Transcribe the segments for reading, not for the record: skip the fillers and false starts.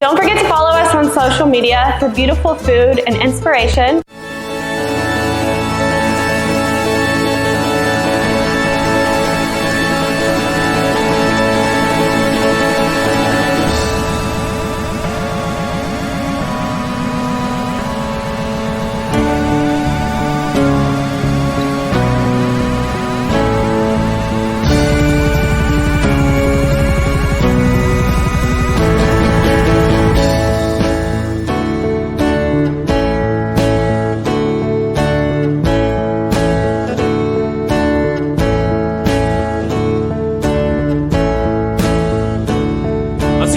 Don't forget to follow us on social media for beautiful food and inspiration.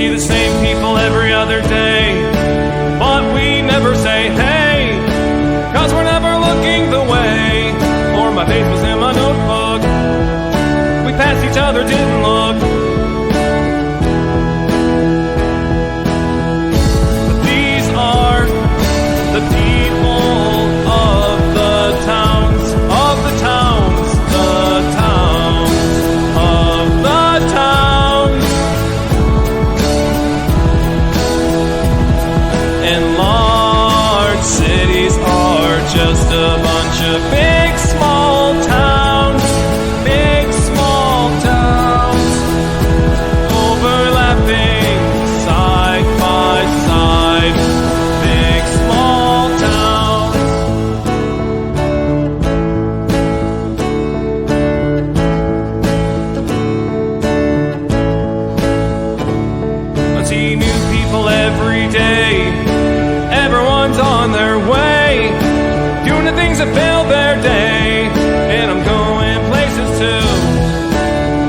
The same people every other day, but we never say hey, cause we're never looking the way, or my face was in my notebook, we passed each other, didn't look. But these are the people of the towns, of the towns, the towns, of the towns. And large cities are just a bunch of big small towns, overlapping side by side, big small towns. I see new people every day. Everyone's on their way, doing the things that fill their day, and I'm going places too,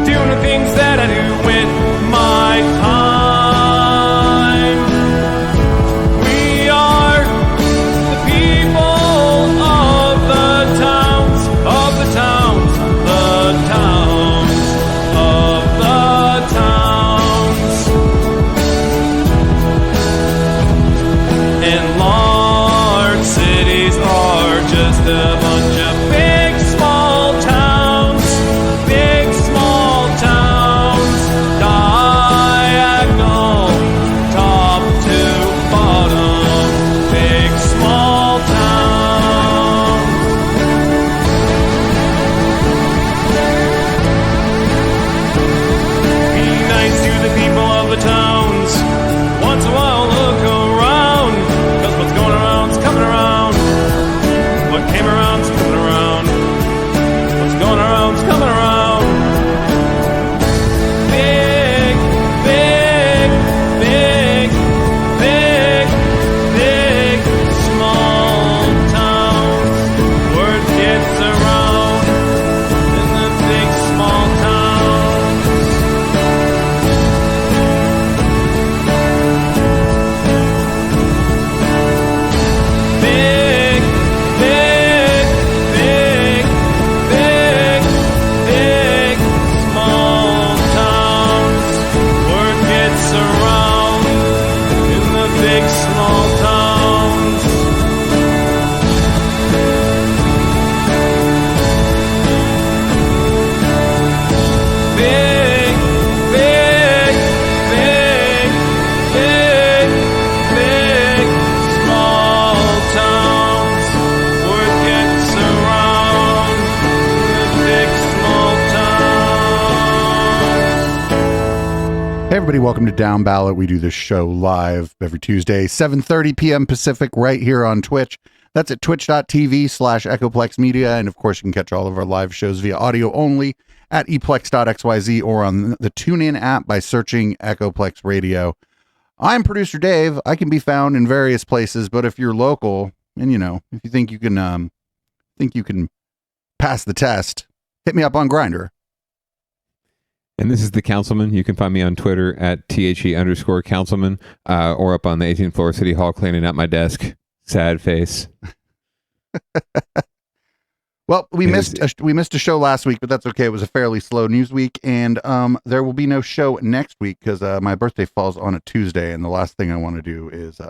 doing the things that I do with my time. We are the people of the towns, of the towns, the towns, of the towns. And large cities are just a bunch of big small towns, diagonal, top to bottom, big small towns. Be nice to the people of the towns, once in a while look around, cause what's going around's coming around. What came around's coming around. What's going around's coming around. Big, big, big, big, big, small towns. Word gets around in the big small towns. Big, big, big, big, big, small towns. Word gets around in the big small towns. Big, big, big, big, big, small towns. Word gets around in the big small towns. Hey everybody, welcome to Downballot. We do this show live every Tuesday, 7:30 p.m. Pacific, right here on Twitch. That's at twitch.tv/Echoplex Media. And of course, you can catch all of our live shows via audio only at eplex.xyz or on the TuneIn app by searching Echoplex Radio. I'm producer Dave. I can be found in various places, but if you're local and if you think you can pass the test, hit me up on Grindr. And this is the Councilman. You can find me on Twitter at @THE_Councilman or up on the 18th floor of City Hall cleaning out my desk. Sad face. Well, we missed a show last week, but that's okay. It was a fairly slow news week, and there will be no show next week because my birthday falls on a Tuesday, and the last thing I want to do is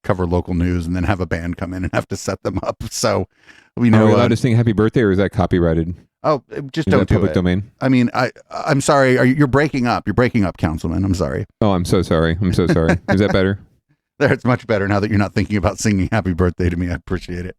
cover local news and then have a band come in and have to set them up. So we know. Are we allowed to sing happy birthday, or is that copyrighted? Oh, just Is don't that do public it. domain? I mean, I'm sorry. You're breaking up. You're breaking up, Councilman. I'm sorry. Oh, I'm so sorry. I'm so sorry. Is that better? There, it's much better now that you're not thinking about singing happy birthday to me. I appreciate it.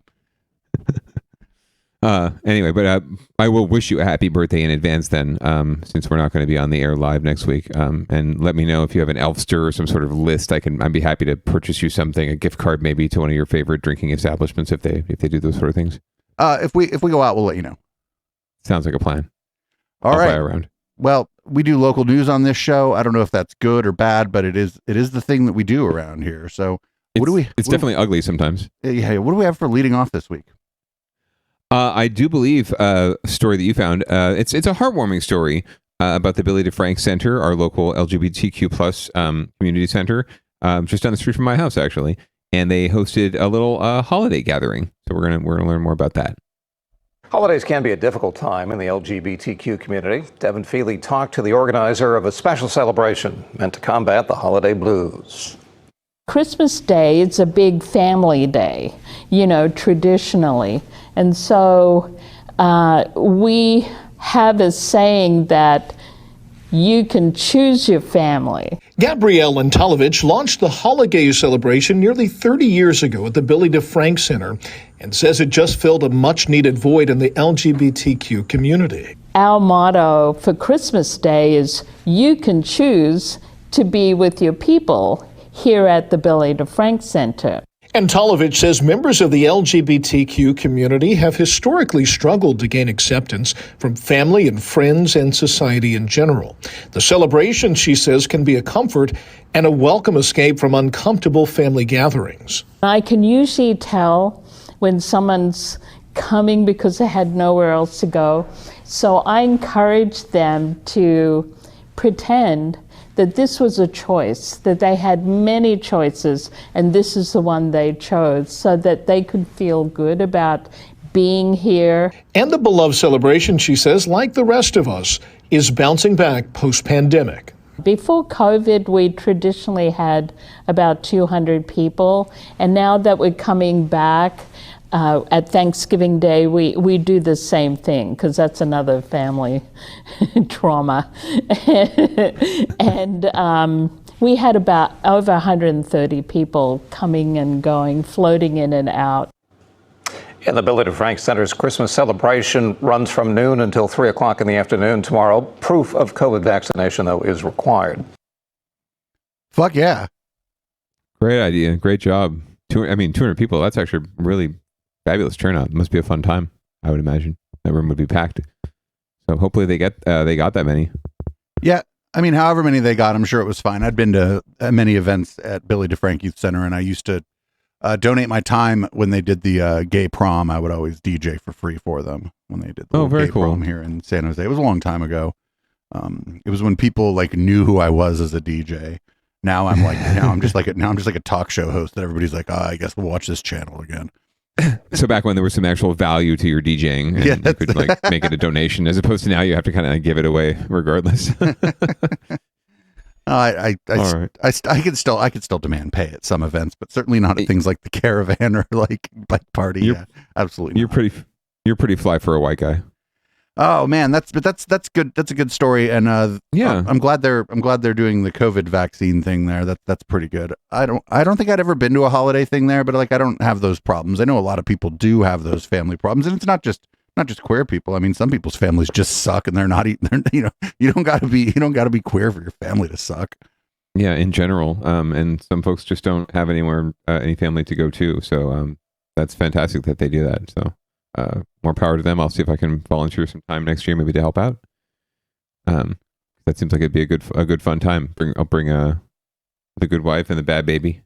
Anyway, but I will wish you a happy birthday in advance then, since we're not going to be on the air live next week. And let me know if you have an Elfster or some sort of list. I'd be happy to purchase you something, a gift card maybe to one of your favorite drinking establishments if they do those sort of things. If we go out, we'll let you know. Sounds like a plan. All I'll right. buy around. Well, we do local news on this show. I don't know if that's good or bad, but it is the thing that we do around here. So It's definitely ugly sometimes. Yeah. What do we have for leading off this week? I do believe a story that you found. It's a heartwarming story about the Billy DeFrank Center, our local LGBTQ plus community center, just down the street from my house, actually. And they hosted a little holiday gathering. So we're gonna learn more about that. Holidays can be a difficult time in the LGBTQ community. Devin Feely talked to the organizer of a special celebration meant to combat the holiday blues. Christmas Day, it's a big family day, traditionally. And so we have a saying that you can choose your family. Gabrielle Antalovich launched the holiday celebration nearly 30 years ago at the Billy DeFrank Center and says it just filled a much-needed void in the LGBTQ community. Our motto for Christmas Day is, you can choose to be with your people here at the Billy DeFrank Center. Antalovich says members of the LGBTQ community have historically struggled to gain acceptance from family and friends and society in general. The celebration, she says, can be a comfort and a welcome escape from uncomfortable family gatherings. I can usually tell when someone's coming because they had nowhere else to go. So I encourage them to pretend that this was a choice, that they had many choices, and this is the one they chose, so that they could feel good about being here. And the beloved celebration, she says, like the rest of us, is bouncing back post-pandemic. Before COVID, we traditionally had about 200 people, and now that we're coming back, at Thanksgiving Day, we do the same thing, because that's another family trauma. And we had about over 130 people coming and going, floating in and out. In the Billy DeFrank Center's Christmas celebration runs from noon until 3 o'clock in the afternoon tomorrow. Proof of COVID vaccination, though, is required. Fuck yeah. Great idea. Great job. 200 people. That's actually really fabulous turnout. It must be a fun time, I would imagine. That room would be packed. So hopefully they got that many. Yeah. I mean, however many they got, I'm sure it was fine. I'd been to many events at Billy DeFrank Youth Center, and I used to donate my time when they did the gay prom. I would always DJ for free for them when they did the very gay cool. prom here in San Jose. It was a long time ago. It was when people knew who I was as a DJ. Now I'm just like a talk show host that everybody's like, I guess we'll watch this channel again. So back when there was some actual value to your DJing, and you could make it a donation, as opposed to now you have to kind of give it away regardless. I could still demand pay at some events, but certainly not at things like the Caravan or Bike Party. Absolutely. You're pretty fly for a white guy. Oh man, that's good. That's a good story, and I'm glad they're doing the COVID vaccine thing there. That's pretty good. I don't think I'd ever been to a holiday thing there, but I don't have those problems. I know a lot of people do have those family problems, and it's not just queer people. I mean, some people's families just suck, and they're not even. You don't got to be queer for your family to suck. Yeah, in general, and some folks just don't have any family to go to. So that's fantastic that they do that. So. More power to them. I'll see if I can volunteer some time next year, maybe to help out. That seems like it'd be a good fun time. I'll bring the good wife and the bad baby.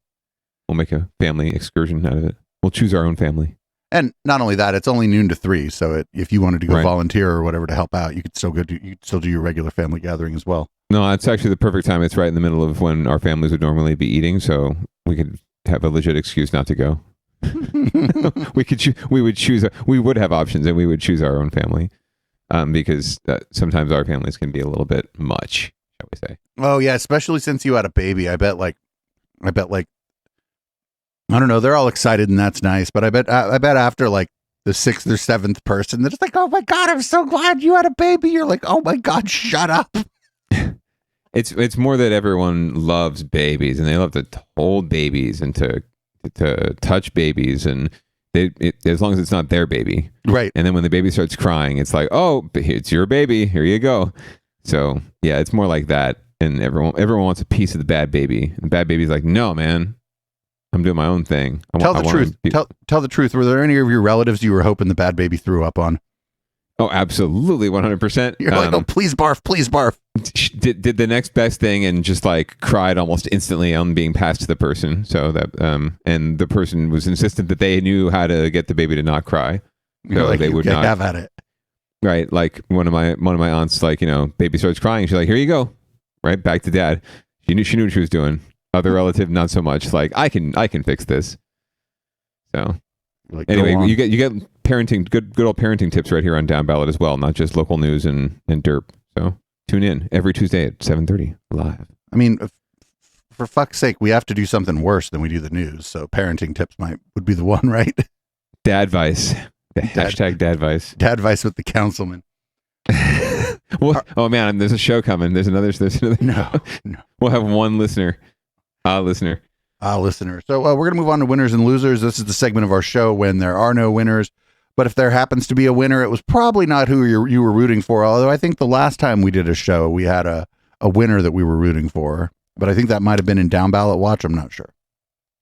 We'll make a family excursion out of it. We'll choose our own family. And not only that, it's only noon to 3. So if you wanted to go volunteer or whatever to help out, you could still do your regular family gathering as well. No, it's actually the perfect time. It's right in the middle of when our families would normally be eating, so we could have a legit excuse not to go. We would have options, and we would choose our own family, because sometimes our families can be a little bit much, shall we say. Oh yeah, especially since you had a baby. I bet I don't know, they're all excited and that's nice, but I bet after the sixth or seventh person that's like, oh my God, I'm so glad you had a baby. You're like, oh my God, shut up. It's more that everyone loves babies and they love to hold babies and to touch babies, and as long as it's not their baby. Right. And then when the baby starts crying, it's like, oh, it's your baby. Here you go. So yeah, it's more like that. And everyone wants a piece of the bad baby. And the bad baby's like, no, man, I'm doing my own thing. Tell the truth. Tell the truth. Were there any of your relatives you were hoping the bad baby threw up on? Oh, absolutely, 100%. You're like, oh, please barf, please barf. Did the next best thing and just like cried almost instantly on being passed to the person. So that and the person was insistent that they knew how to get the baby to not cry. So like, they would not have at it. Right, like one of my aunts, like, baby starts crying. She's like, here you go. Right, back to dad. She knew what she was doing. Other relative, not so much. Like, I can fix this. So like, anyway, you get parenting, good old parenting tips right here on Downballot as well, not just local news and derp. So tune in every Tuesday at 7:30 live. I mean, for fuck's sake, we have to do something worse than we do the news. So parenting tips would be the one, right? Dadvice. Hashtag Dadvice. Dadvice with the councilman. Well, oh man, there's a show coming. There's another. No. We'll have one listener. Listener. So we're going to move on to winners and losers. This is the segment of our show when there are no winners. But if there happens to be a winner, it was probably not who you were rooting for. Although I think the last time we did a show, we had a winner that we were rooting for. But I think that might have been in Downballot Watch. I'm not sure.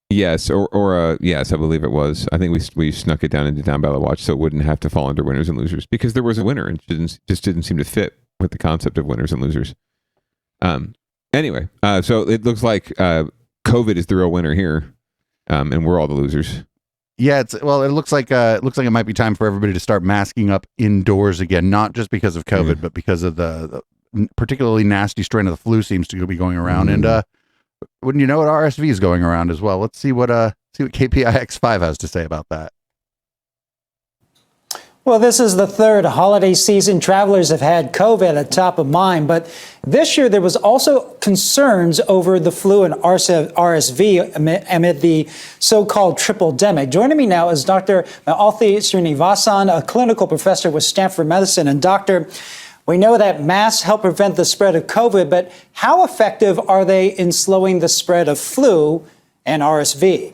Yes, or yes, I believe it was. I think we snuck it down into Downballot Watch so it wouldn't have to fall under winners and losers because there was a winner and it just didn't seem to fit with the concept of winners and losers. Anyway, so it looks like COVID is the real winner here, and we're all the losers. Yeah, it looks like it might be time for everybody to start masking up indoors again, not just because of COVID, but because of the particularly nasty strain of the flu seems to be going around. And wouldn't you know it, RSV is going around as well. Let's see what KPIX5 has to say about that. Well, this is the third holiday season travelers have had COVID at top of mind, but this year there was also concerns over the flu and RSV amid the so-called triple-demic. Joining me now is Dr. Malthi Srinivasan, a clinical professor with Stanford Medicine. And doctor, we know that masks help prevent the spread of COVID, but how effective are they in slowing the spread of flu and RSV?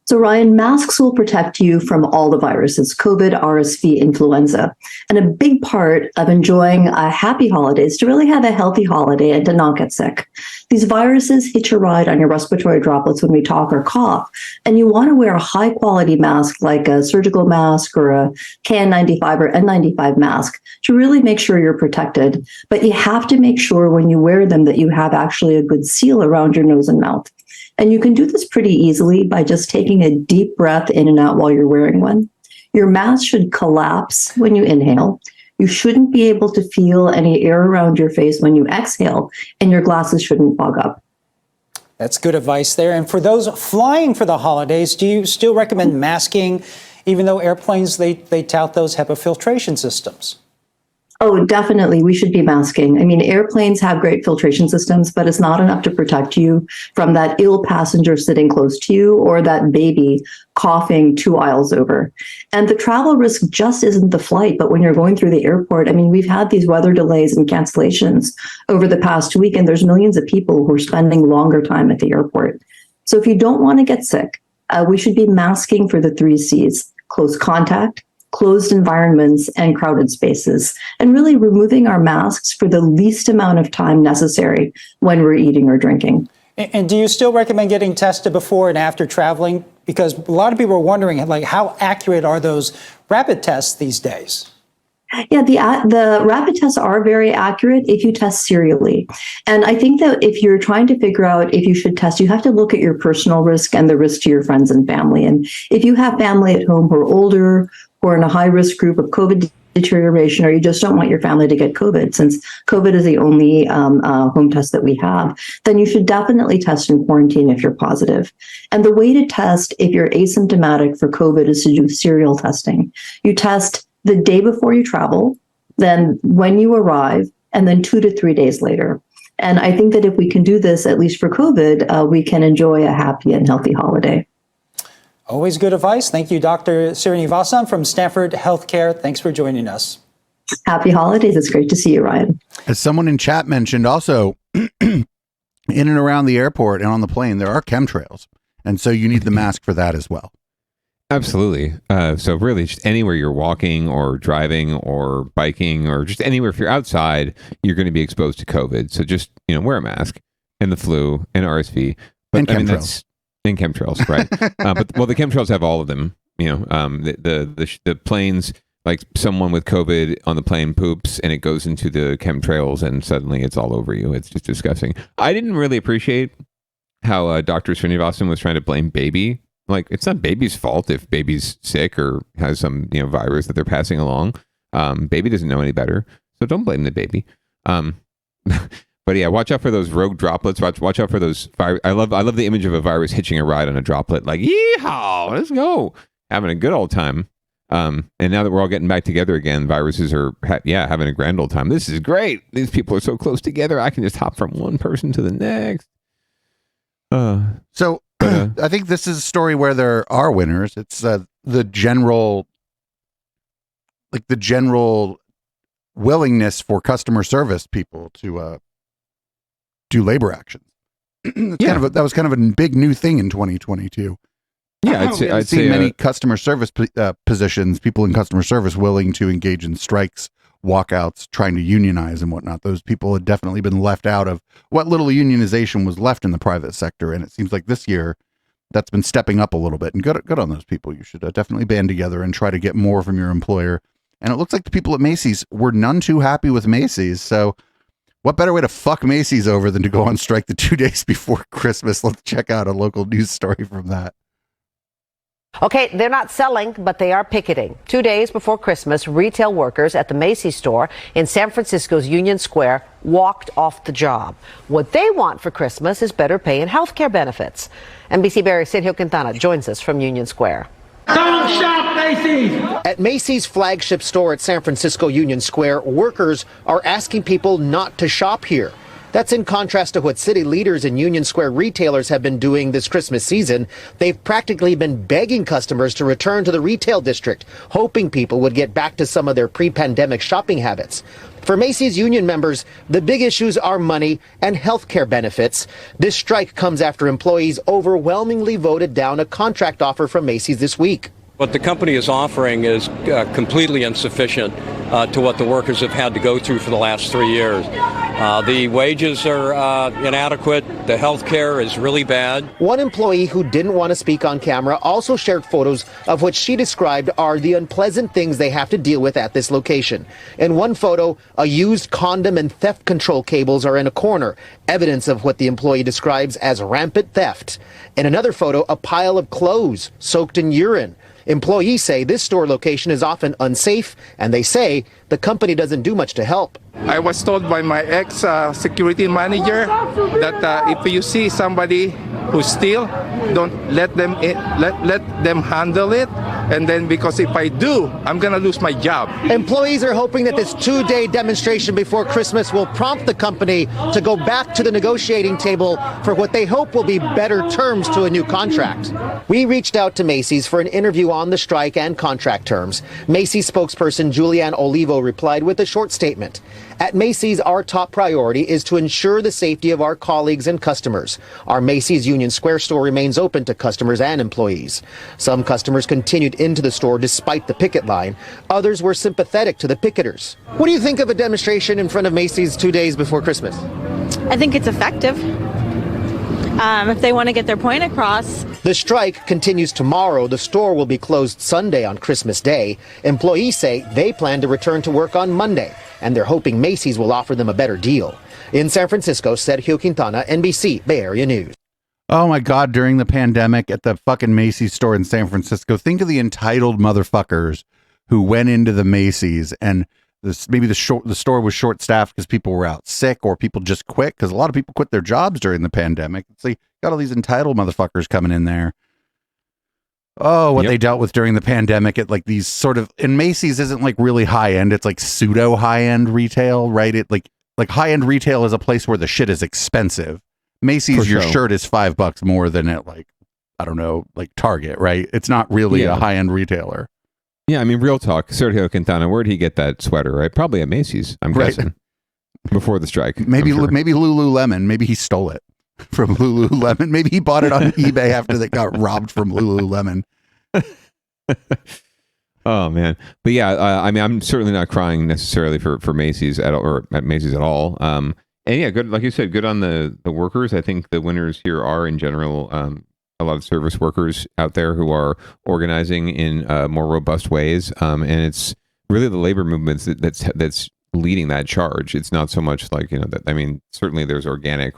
So Ryan, masks will protect you from all the viruses, COVID, RSV, influenza. And a big part of enjoying a happy holiday is to really have a healthy holiday and to not get sick. These viruses hitch a ride on your respiratory droplets when we talk or cough. And you want to wear a high quality mask like a surgical mask or a KN95 or N95 mask to really make sure you're protected. But you have to make sure when you wear them that you have actually a good seal around your nose and mouth. And you can do this pretty easily by just taking a deep breath in and out while you're wearing one. Your mask should collapse when you inhale. You shouldn't be able to feel any air around your face when you exhale, and your glasses shouldn't fog up. That's good advice there. And for those flying for the holidays, do you still recommend masking, even though airplanes, they tout those HEPA filtration systems? Oh, definitely. We should be masking. I mean, airplanes have great filtration systems, but it's not enough to protect you from that ill passenger sitting close to you or that baby coughing 2 aisles over. And the travel risk just isn't the flight, but when you're going through the airport, I mean, we've had these weather delays and cancellations over the past week, and there's millions of people who are spending longer time at the airport. So if you don't want to get sick, we should be masking for the 3 C's: close contact, closed environments, and crowded spaces, and really removing our masks for the least amount of time necessary when we're eating or drinking. And do you still recommend getting tested before and after traveling? Because a lot of people are wondering, like, how accurate are those rapid tests these days? Yeah, the rapid tests are very accurate if you test serially. And I think that if you're trying to figure out if you should test, you have to look at your personal risk and the risk to your friends and family. And if you have family at home who are older, who are in a high-risk group of COVID deterioration, or you just don't want your family to get COVID, since COVID is the only home test that we have, then you should definitely test in quarantine if you're positive. And the way to test if you're asymptomatic for COVID is to do serial testing. You test the day before you travel, then when you arrive, and then 2 to 3 days later. And I think that if we can do this, at least for COVID, we can enjoy a happy and healthy holiday. Always good advice. Thank you, Dr. Srinivasan from Stanford Healthcare. Thanks for joining us. Happy holidays. It's great to see you, Ryan. As someone in chat mentioned, also in and around the airport and on the plane, there are chemtrails. And so you need the mask for that as well. Absolutely. So really just anywhere you're walking or driving or biking or just anywhere, if you're outside, you're going to be exposed to COVID. So just, wear a mask and the flu and RSV. But, and chemtrails. And chemtrails, right. But the chemtrails have all of them, the planes, like someone with COVID on the plane poops and it goes into the chemtrails and suddenly it's all over you. It's just disgusting. I didn't really appreciate how Dr. Srinivasan was trying to blame baby. Like, it's not baby's fault if baby's sick or has some, virus that they're passing along. Baby doesn't know any better. So don't blame the baby. But yeah, watch out for those rogue droplets. Watch out for those virus. I love the image of a virus hitching a ride on a droplet. Like, yeehaw, let's go. Having a good old time. And now that we're all getting back together again, viruses are, having a grand old time. This is great. These people are so close together. I can just hop from one person to the next. I think this is a story where there are winners. It's the general willingness for customer service people to do labor actions. That was kind of a big new thing in 2022. Yeah, I'd say many customer service positions, people in customer service willing to engage in strikes, walkouts, trying to unionize and whatnot. Those people had definitely been left out of what little unionization was left in the private sector. And it seems like this year that's been stepping up a little bit. And good on those people. You should definitely band together and try to get more from your employer. And it looks like the people at Macy's were none too happy with Macy's. So what better way to fuck Macy's over than to go on strike the 2 days before Christmas? Let's check out a local news story from that. Okay, they're not selling, but they are picketing. 2 days before Christmas, retail workers at the Macy's store in San Francisco's Union Square walked off the job. What they want for Christmas is better pay and health care benefits. NBC Barry's Sergio Quintana joins us from Union Square. Don't shop Macy's! At Macy's flagship store at San Francisco Union Square, workers are asking people not to shop here. That's in contrast to what city leaders and Union Square retailers have been doing this Christmas season. They've practically been begging customers to return to the retail district, hoping people would get back to some of their pre-pandemic shopping habits. For Macy's union members, the big issues are money and health care benefits. This strike comes after employees overwhelmingly voted down a contract offer from Macy's this week. What the company is offering is completely insufficient to what the workers have had to go through for the last 3 years. The wages are inadequate. The health care is really bad. One employee who didn't want to speak on camera also shared photos of what she described are the unpleasant things they have to deal with at this location. In one photo, a used condom and theft control cables are in a corner, evidence of what the employee describes as rampant theft. In another photo, a pile of clothes soaked in urine. Employees say this store location is often unsafe, and they say the company doesn't do much to help. I was told by my ex-security manager that if you see somebody who steal, don't let them handle it. And then because if I do, I'm going to lose my job. Employees are hoping that this 2-day demonstration before Christmas will prompt the company to go back to the negotiating table for what they hope will be better terms to a new contract. We reached out to Macy's for an interview on the strike and contract terms. Macy's spokesperson Julianne Olivo replied with a short statement. At Macy's, our top priority is to ensure the safety of our colleagues and customers. Our Macy's Union Square store remains open to customers and employees. Some customers continued into the store despite the picket line. Others were sympathetic to the picketers. What do you think of a demonstration in front of Macy's 2 days before Christmas? I think it's effective. If they want to get their point across. The strike continues tomorrow. The store will be closed Sunday on Christmas Day. Employees say they plan to return to work on Monday, and they're hoping Macy's will offer them a better deal. In San Francisco, Sergio Quintana, NBC Bay Area News. Oh my God, during the pandemic at the fucking Macy's store in San Francisco, think of the entitled motherfuckers who went into the Macy's and maybe the store was short staffed because people were out sick or people just quit because a lot of people quit their jobs during the pandemic. So you got all these entitled motherfuckers coming in there. Oh, what they dealt with during the pandemic at like these sort of, and Macy's isn't like really high end. It's like pseudo high end retail, right? It like high end retail is a place where the shit is expensive. Macy's, your shirt is $5 more than at like I don't know, like Target, right? It's not really a high-end retailer. Yeah, I mean, real talk. Sergio Quintana, where'd he get that sweater, right? Probably at Macy's, I'm guessing. Before the strike. Maybe Lululemon. Maybe he stole it from Lululemon. Maybe he bought it on eBay after they got robbed from Lululemon. Oh man, but yeah, I mean, I'm certainly not crying necessarily for Macy's or at Macy's at all. And yeah, good, like you said, good on the workers. I think the winners here are in general a lot of service workers out there who are organizing in more robust ways, and it's really the labor movements that's leading that charge. It's not so much like I mean, certainly there's organic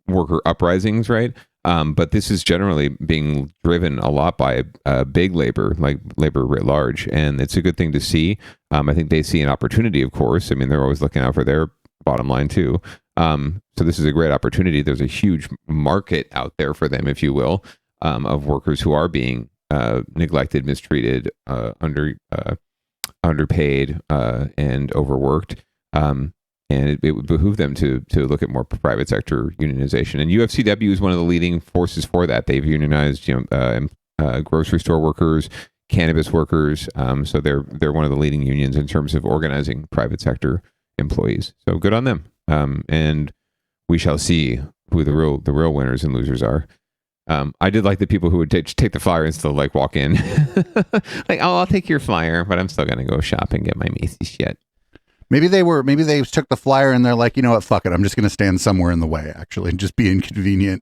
worker uprisings, right? But this is generally being driven a lot by big labor, like labor writ large. And it's a good thing to see. I think they see an opportunity, of course. I mean, they're always looking out for their bottom line too. So this is a great opportunity. There's a huge market out there for them, if you will, of workers who are being neglected, mistreated, underpaid, and overworked. And it would behoove them to look at more private sector unionization. And UFCW is one of the leading forces for that. They've unionized, grocery store workers, cannabis workers. So they're one of the leading unions in terms of organizing private sector employees. So good on them. And we shall see who the real winners and losers are. I did like the people who would take the flyer and still like walk in, like, oh, I'll take your flyer, but I'm still gonna go shop and get my Macy's shit. Maybe they took the flyer and they're like, you know what, fuck it. I'm just going to stand somewhere in the way, actually, and just be inconvenient.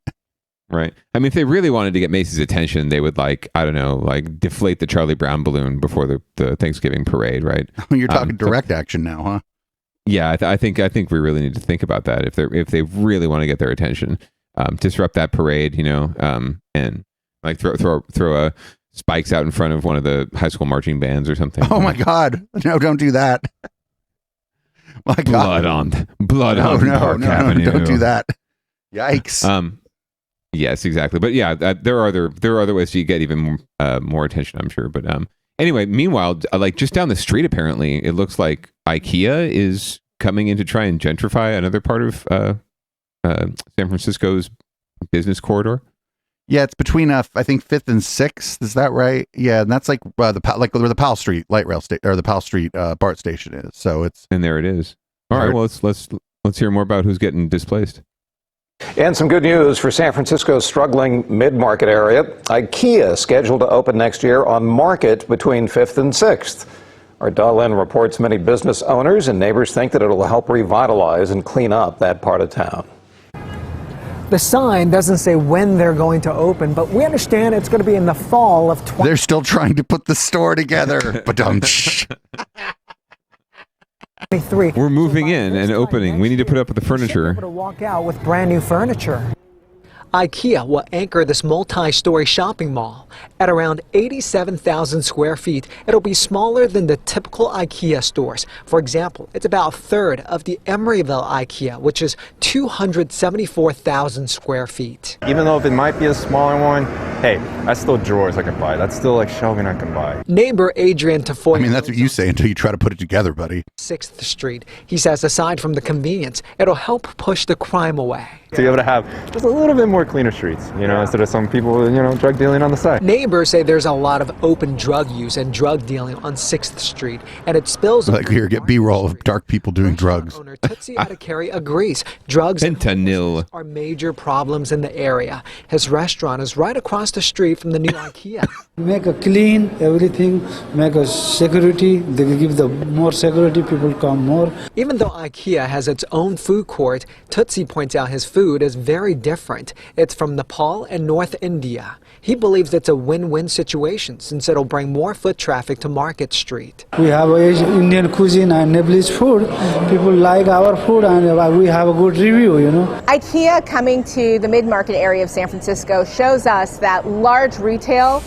Right. I mean, if they really wanted to get Macy's attention, they would deflate the Charlie Brown balloon before the Thanksgiving parade, right? You're talking direct action now, huh? Yeah, I think we really need to think about that. If they really want to get their attention, disrupt that parade, and like throw spikes out in front of one of the high school marching bands or something. Oh my God! No, don't do that. My God. Blood on Park Avenue. Don't do that. Yikes. Yes, exactly. But yeah, there are other ways to get even more attention, I'm sure. But anyway, meanwhile, like just down the street, apparently, it looks like IKEA is coming in to try and gentrify another part of San Francisco's business corridor. Yeah, it's between I think 5th and 6th. Is that right? Yeah, and that's like where the Powell Street light rail station or the Powell Street BART station is. So and there it is. All right, well let's hear more about who's getting displaced. And some good news for San Francisco's struggling mid-market area. IKEA scheduled to open next year on Market between 5th and 6th. Our Dahlin reports many business owners and neighbors think that it'll help revitalize and clean up that part of town. The sign doesn't say when they're going to open, but we understand it's going to be in the fall of 2023. They're still trying to put the store together. We're moving in and opening. We need to put up with the furniture. Able to walk out with brand new furniture. IKEA will anchor this multi-story shopping mall. At around 87,000 square feet, it'll be smaller than the typical IKEA stores. For example, it's about a third of the Emeryville IKEA, which is 274,000 square feet. Even though if it might be a smaller one, hey, that's still drawers I can buy. That's still like shelving I can buy. Neighbor Adrian Tafoy. I mean, that's what you say until you try to put it together, buddy. 6th Street. He says aside from the convenience, it'll help push the crime away. To be able to have just a little bit more cleaner streets, instead of some people, drug dealing on the side. Neighbors say there's a lot of open drug use and drug dealing on 6th Street, and it spills. Like here, get B-roll of dark people doing drugs. Owner Tootsie Adekari agrees. Drugs Fentanyl are major problems in the area. His restaurant is right across the street from the new IKEA. Make a clean everything, make a security. They will give the more security, people come more. Even though IKEA has its own food court, Tootsie points out his food is very different. It's from Nepal and North India. He believes it's a win-win situation since it'll bring more foot traffic to Market Street. We have Indian cuisine and Nepalese food. People like our food and we have a good review, IKEA coming to the mid-market area of San Francisco shows us that large retail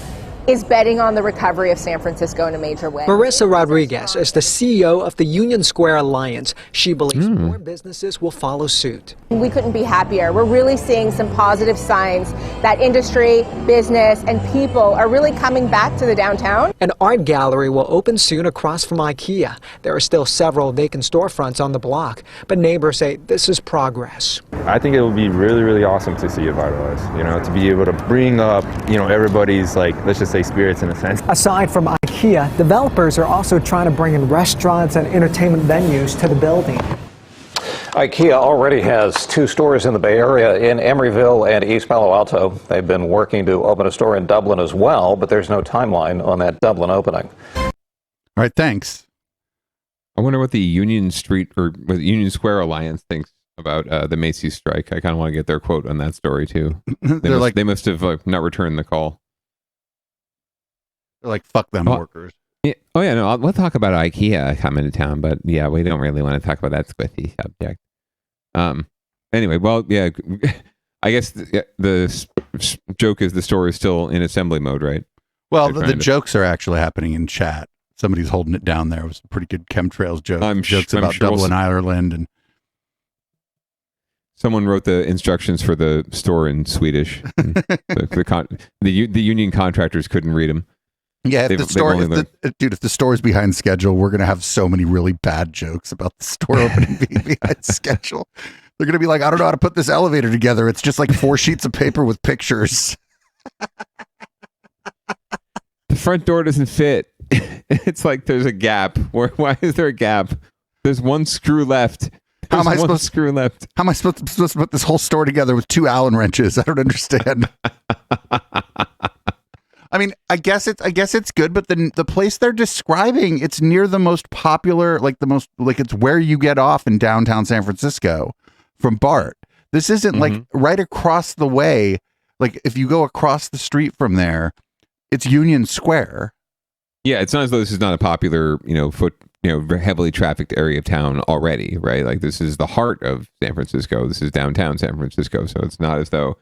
is betting on the recovery of San Francisco in a major way. Marissa Rodriguez is the CEO of the Union Square Alliance. She believes more businesses will follow suit. We couldn't be happier. We're really seeing some positive signs that industry, business, and people are really coming back to the downtown. An art gallery will open soon across from IKEA. There are still several vacant storefronts on the block, but neighbors say this is progress. I think it would be really, really awesome to see it vitalized, you know, to be able to bring up, you know, everybody's, like, let's just say spirits in a sense. Aside from IKEA, developers are also trying to bring in restaurants and entertainment venues to the building. IKEA already has 2 stores in the Bay Area, in Emeryville and East Palo Alto. They've been working to open a store in Dublin as well, but there's no timeline on that Dublin opening. All right, thanks. I wonder what the Union Street or what the Union Square Alliance thinks about the Macy's strike. I kind of want to get their quote on that story too. They must have not returned the call. They're like, fuck them workers. Yeah. Oh yeah, no, we'll talk about IKEA coming to town, but yeah, we don't really want to talk about that squiffy subject. Anyway, well, yeah, I guess the joke is the store is still in assembly mode, right? Well, the jokes are actually happening in chat. Somebody's holding it down there. It was a pretty good chemtrails joke. Jokes about Dublin, Ireland, and someone wrote the instructions for the store in Swedish. the union contractors couldn't read them. Yeah, if the store is behind schedule, we're going to have so many really bad jokes about the store opening being behind schedule. They're going to be like, I don't know how to put this elevator together. It's just like 4 sheets of paper with pictures. The front door doesn't fit. It's like there's a gap. Why is there a gap? There's one screw left. How am I supposed to put this whole store together with 2 Allen wrenches? I don't understand. I mean, I guess it's good, but the place they're describing, it's near the most popular, it's where you get off in downtown San Francisco from BART. This isn't like right across the way. Like if you go across the street from there, it's Union Square. Yeah, it's not as though this is not a popular, heavily trafficked area of town already, right? Like this is the heart of San Francisco. This is downtown San Francisco. So it's not as though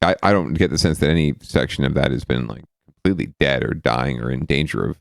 I don't get the sense that any section of that has been like completely dead or dying or in danger of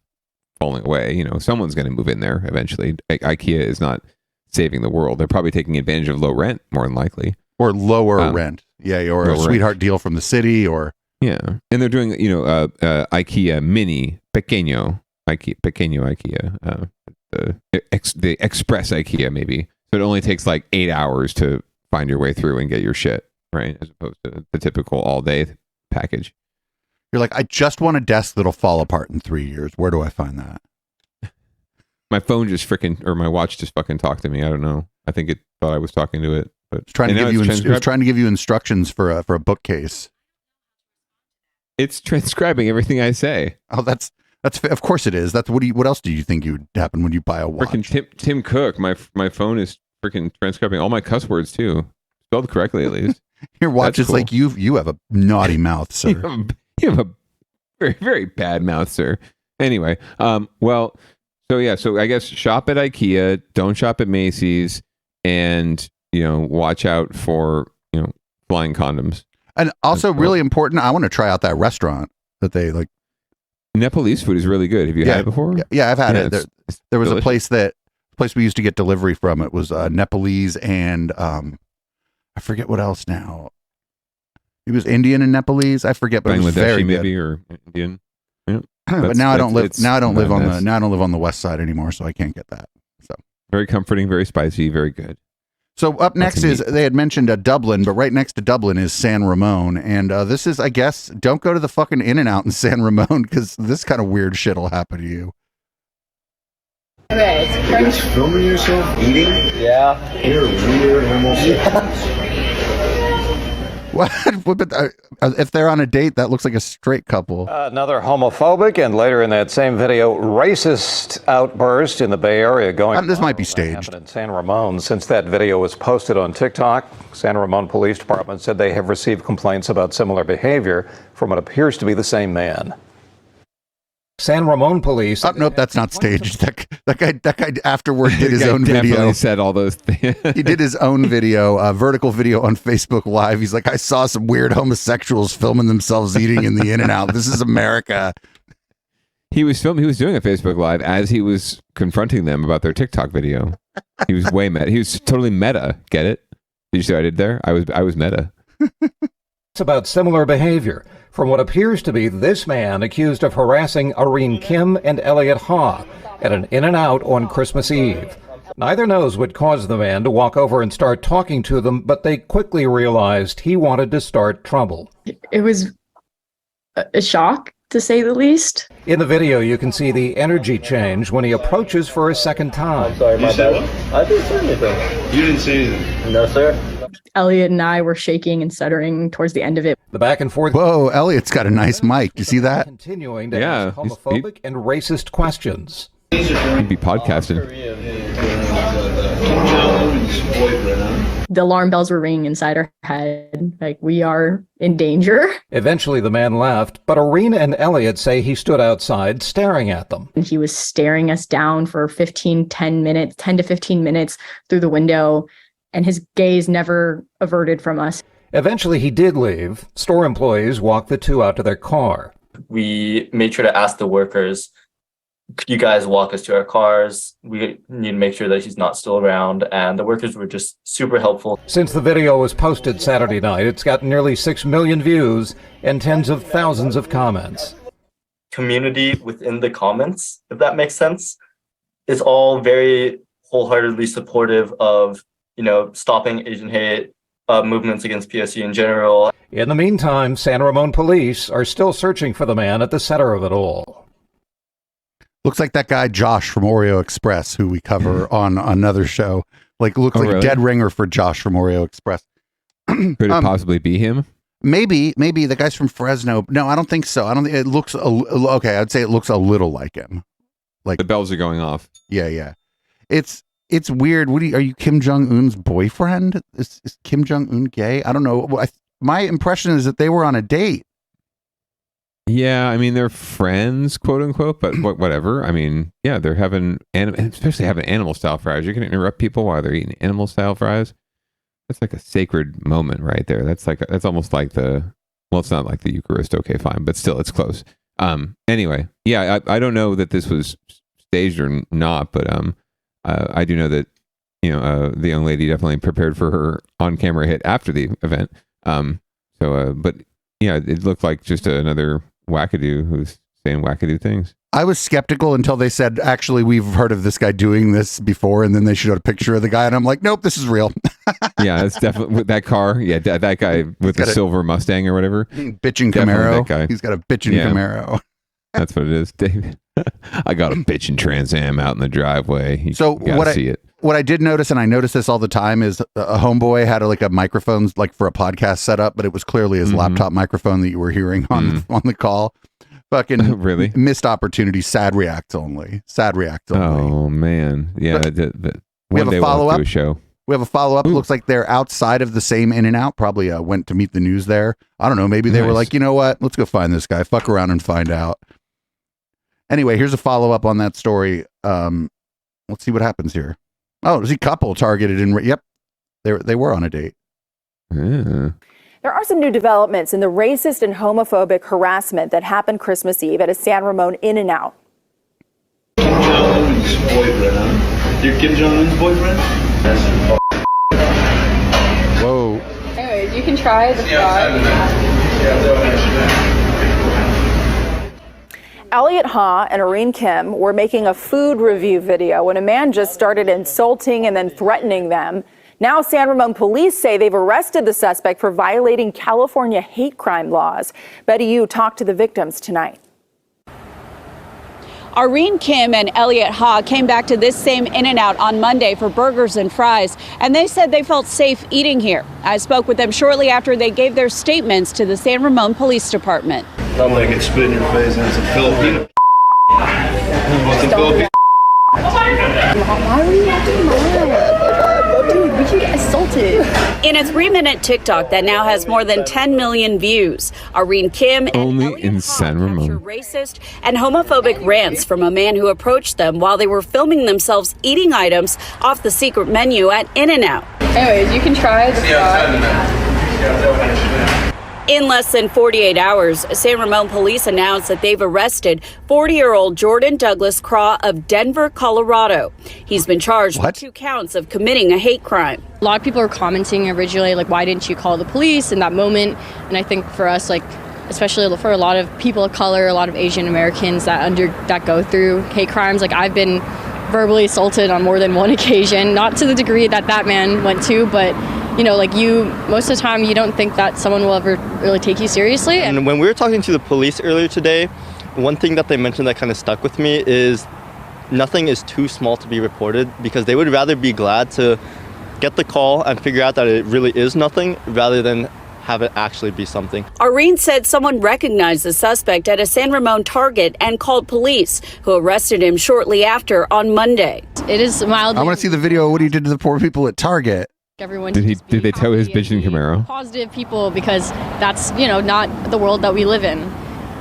falling away. You know, someone's going to move in there eventually. IKEA is not saving the world. They're probably taking advantage of low rent, more than likely, or lower rent. Yeah, or a sweetheart deal from the city, or and they're doing IKEA mini pequeño IKEA, the express IKEA maybe. So it only takes like 8 hours to find your way through and get your shit, right? As opposed to the typical all day package. You're like, I just want a desk that'll fall apart in 3 years. Where do I find that? My phone just or my watch just fucking talked to me. I don't know. I think it thought I was talking to it, but it's trying to give you instructions for a bookcase. It's transcribing everything I say. Oh, that's of course it is. That's what else do you think would happen when you buy a watch? Freaking Tim Cook. My phone is freaking transcribing all my cuss words too, spelled correctly at least. Your watch is cool. Like you have a naughty mouth, sir. You have a very, very bad mouth, sir. Anyway, so I guess shop at IKEA, don't shop at Macy's, and watch out for flying condoms. And also, really important, I want to try out that restaurant that they like. Nepalese food is really good. Have you had it before? Yeah, I've had it. There was delicious. a place we used to get delivery from. It was Nepalese and I forget what else now. It was Indian and Nepalese. I forget, but it was very good. Maybe or Indian. Yeah. But now I don't live on the west side anymore, so I can't get that. So very comforting, very spicy, very good. So up next they had mentioned Dublin, but right next to Dublin is San Ramon, and this is, I guess, don't go to the fucking In-N-Out in San Ramon because this kind of weird shit will happen to you. Are you filming yourself eating? Yeah. You're a weird animal. What? If they're on a date, that looks like a straight couple. Another homophobic and later in that same video, racist outburst in the Bay Area going. This might be staged. In San Ramon, since that video was posted on TikTok, San Ramon Police Department said they have received complaints about similar behavior from what appears to be the same man. San Ramon police. Oh, nope, that's not staged. That guy afterward did his guy own definitely video. said all those things. He did his own video, vertical video on Facebook Live. He's like, I saw some weird homosexuals filming themselves eating in the In-N-Out. This is America. He was doing a Facebook Live as he was confronting them about their TikTok video. He was way meta. He was totally meta. Get it? Did you see what I did there? I was meta. It's about similar behavior from what appears to be this man accused of harassing Irene Kim and Elliot Ha at an In-N-Out on Christmas Eve. Neither knows what caused the man to walk over and start talking to them, but they quickly realized he wanted to start trouble. It was a shock, to say the least. In the video, you can see the energy change when he approaches for a second time. I'm sorry, my bad. I didn't say anything. You didn't say anything? No, sir. Elliot and I were shaking and stuttering towards the end of it. The back and forth. Whoa, Elliot's got a nice mic. You see that? Continuing to ask homophobic and racist questions. He'd be podcasting. The alarm bells were ringing inside our head, like we are in danger. Eventually the man left, but Irene and Elliot say he stood outside staring at them. And he was staring us down for 10 to 15 minutes through the window, and his gaze never averted from us. Eventually he did leave. Store employees walked the two out to their car. We made sure to ask the workers, could you guys walk us to our cars? We need to make sure that he's not still around. And the workers were just super helpful. Since the video was posted Saturday night, it's got nearly 6 million views and tens of thousands of comments. Community within the comments, if that makes sense, is all very wholeheartedly supportive of, stopping Asian hate, movements against PSC in general. In the meantime, San Ramon police are still searching for the man at the center of it all. Looks like that guy Josh from Oreo Express, who we cover on another show. Looks like really? a dead ringer for Josh from Oreo Express. Could it possibly be him? Maybe the guy's from Fresno. No, I don't think so. I don't think it looks okay. I'd say it looks a little like him. Like the bells are going off. Yeah. It's weird. Are you Kim Jong-un's boyfriend? Is Kim Jong-un gay? I don't know. My impression is that they were on a date. Yeah, I mean, they're friends, quote unquote, but whatever. I mean, yeah, they're especially having animal style fries. You can interrupt people while they're eating animal style fries. That's like a sacred moment right there. That's almost like it's not like the Eucharist. Okay, fine, but still, it's close. Anyway, yeah, I don't know that this was staged or not, but I do know that the young lady definitely prepared for her on-camera hit after the event. But yeah, it looked like just another wackadoo who's saying wackadoo things. I was skeptical until they said, actually, we've heard of this guy doing this before, and then they showed a picture of the guy, and I'm like, nope, this is real. Yeah, it's definitely with that car. Yeah, that guy with the silver Mustang or whatever. Bitchin' Camaro. That guy. He's got a bitchin' Camaro. That's what it is, David. I got a bitchin' Trans Am out in the driveway. So what I did notice, and I notice this all the time, is a homeboy had a microphone for a podcast setup, but it was clearly his laptop microphone that you were hearing on the call. Fucking really missed opportunity. Sad reacts only. Oh man, yeah. We have a follow up. We have a follow up. Looks like they're outside of the same In-N-Out. Probably went to meet the news there. I don't know. Maybe they were like, you know what? Let's go find this guy. Fuck around and find out. Anyway, here's a follow up on that story. Let's see what happens here. Oh, is he couple targeted in? Yep, they were on a date. Yeah. There are some new developments in the racist and homophobic harassment that happened Christmas Eve at a San Ramon In-N-Out. Kim Jong-un's boyfriend, huh? You're Kim Jong-un's boyfriend? Whoa. Anyways, you can try the fries. Elliot Ha and Irene Kim were making a food review video when a man just started insulting and then threatening them. Now San Ramon police say they've arrested the suspect for violating California hate crime laws. Betty Yu talked to the victims tonight. Irene Kim and Elliot Ha came back to this same In-N-Out on Monday for burgers and fries, and they said they felt safe eating here. I spoke with them shortly after they gave their statements to the San Ramon Police Department. I'm gonna get spit in your face and it's a Filipino. What's a Filipino? Why were you acting mad? Dude, we can get assaulted. In a 3-minute TikTok that now has more than 10 million views, Irene Kim and Only in San Ramon. racist and homophobic rants from a man who approached them while they were filming themselves eating items off the secret menu at In-N-Out. Anyways, you can try the In less than 48 hours, San Ramon police announced that they've arrested 40-year-old Jordan Douglas Craw of Denver, Colorado. He's been charged with 2 counts of committing a hate crime. A lot of people were commenting originally, like, why didn't you call the police in that moment? And I think for us, like, especially for a lot of people of color, a lot of Asian Americans that go through hate crimes, like, I've been verbally assaulted on more than one occasion, not to the degree that that man went to, but you know, like, most of the time you don't think that someone will ever really take you seriously. And when we were talking to the police earlier today, one thing that they mentioned that kind of stuck with me is nothing is too small to be reported, because they would rather be glad to get the call and figure out that it really is nothing rather than have it actually be something. Irene said someone recognized the suspect at a San Ramon Target and called police, who arrested him shortly after on Monday. It is mildly... I want to see the video of what he did to the poor people at Target. Everyone did they tow his bitch in Camaro? Positive people, because that's, you know, not the world that we live in.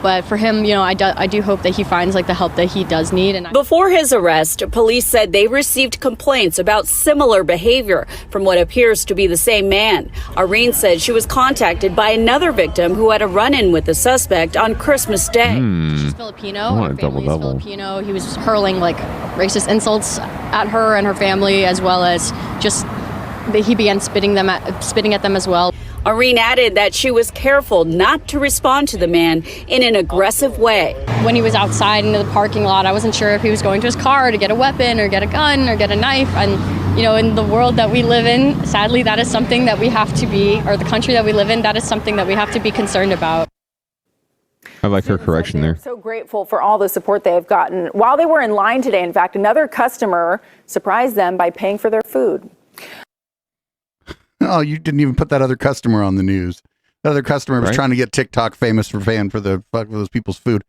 But for him, you know, I do hope that he finds, like, the help that he does need. And before his arrest, police said they received complaints about similar behavior from what appears to be the same man. Irene said she was contacted by another victim who had a run-in with the suspect on Christmas Day. She's Filipino. Her family is Filipino. He was hurling, like, racist insults at her and her family, as well as just he began spitting at them as well. Irene added that she was careful not to respond to the man in an aggressive way. When he was outside into the parking lot, I wasn't sure if he was going to his car to get a weapon or get a gun or get a knife. And, you know, in the world that we live in, sadly, that is something that we have to be, or the country that we live in, that is something that we have to be concerned about. I like her correction there. So grateful for all the support they have gotten. While they were in line today, in fact, another customer surprised them by paying for their food. Oh, you didn't even put that other customer on the news. The other customer was trying to get TikTok famous for paying for those people's food.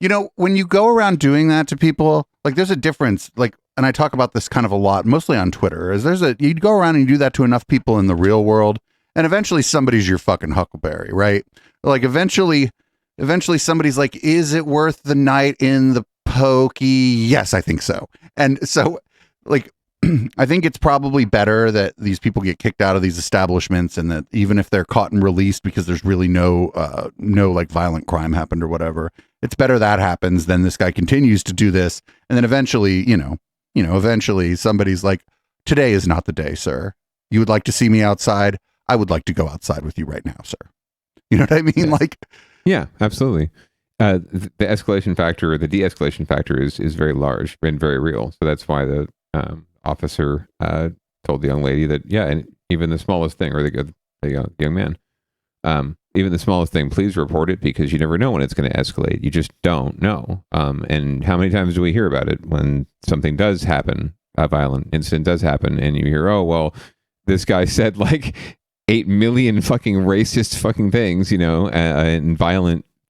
You know, when you go around doing that to people, like, there's a difference. Like, and I talk about this kind of a lot, mostly on Twitter, is you'd go around and you do that to enough people in the real world, and eventually somebody's your fucking huckleberry, right? Like, eventually somebody's like, is it worth the night in the pokey? Yes, I think so. And so, like, I think it's probably better that these people get kicked out of these establishments, and that even if they're caught and released because there's really no like violent crime happened or whatever, it's better that happens than this guy continues to do this. And then eventually, eventually somebody's like, today is not the day, sir. You would like to see me outside? I would like to go outside with you right now, sir. You know what I mean? Yes. Like, yeah, absolutely. The escalation factor, or the de-escalation factor, is very large and very real. So that's why the officer told the young lady that, yeah, and even the smallest thing, or the young man, even the smallest thing, please report it, because you never know when it's going to escalate. You just don't know. And how many times do we hear about it when something does happen, a violent incident does happen, and you hear, oh, well, this guy said like 8 million fucking racist fucking things, and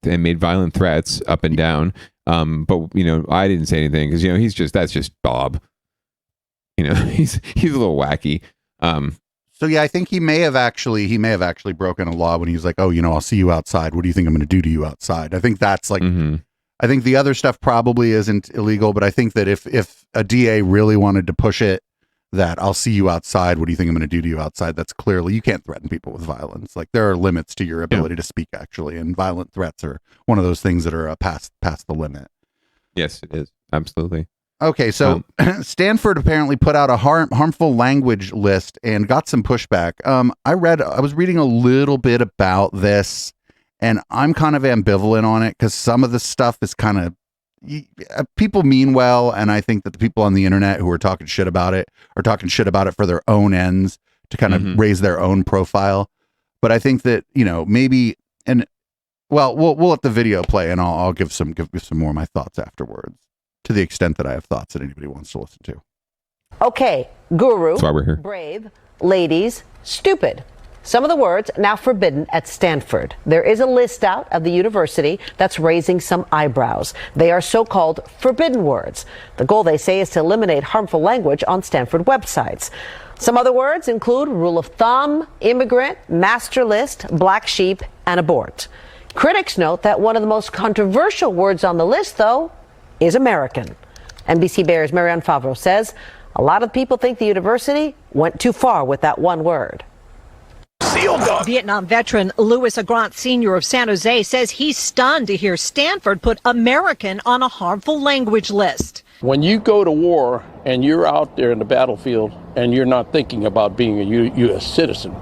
made violent threats up and down. But I didn't say anything because that's just Bob. He's a little wacky. So yeah, I think he may have actually broken a law when he was like, oh, I'll see you outside. What do you think I'm going to do to you outside? I think that's like, I think the other stuff probably isn't illegal, but I think that if a DA really wanted to push it, that I'll see you outside. What do you think I'm going to do to you outside? That's clearly, you can't threaten people with violence. Like, there are limits to your ability to speak, actually, and violent threats are one of those things that are past the limit. Yes, it is. Absolutely. Okay, so Stanford apparently put out a harmful language list and got some pushback. I was reading a little bit about this, and I'm kind of ambivalent on it because some of the stuff is kind of, people mean well, and I think that the people on the internet who are talking shit about it are talking shit about it for their own ends to kind of raise their own profile. But I think that maybe, and well, we'll let the video play, and I'll give some more of my thoughts afterwards, to the extent that I have thoughts that anybody wants to listen to. Okay, guru, that's why we're here. Brave, ladies, stupid. Some of the words now forbidden at Stanford. There is a list out of the university that's raising some eyebrows. They are so-called forbidden words. The goal, they say, is to eliminate harmful language on Stanford websites. Some other words include rule of thumb, immigrant, master list, black sheep, and abort. Critics note that one of the most controversial words on the list, though, is American. NBC Bears' Marianne Favreau says a lot of people think the university went too far with that one word. Vietnam veteran Louis Agrant Sr. of San Jose says he's stunned to hear Stanford put American on a harmful language list. When you go to war and you're out there in the battlefield and you're not thinking about being a U.S. citizen,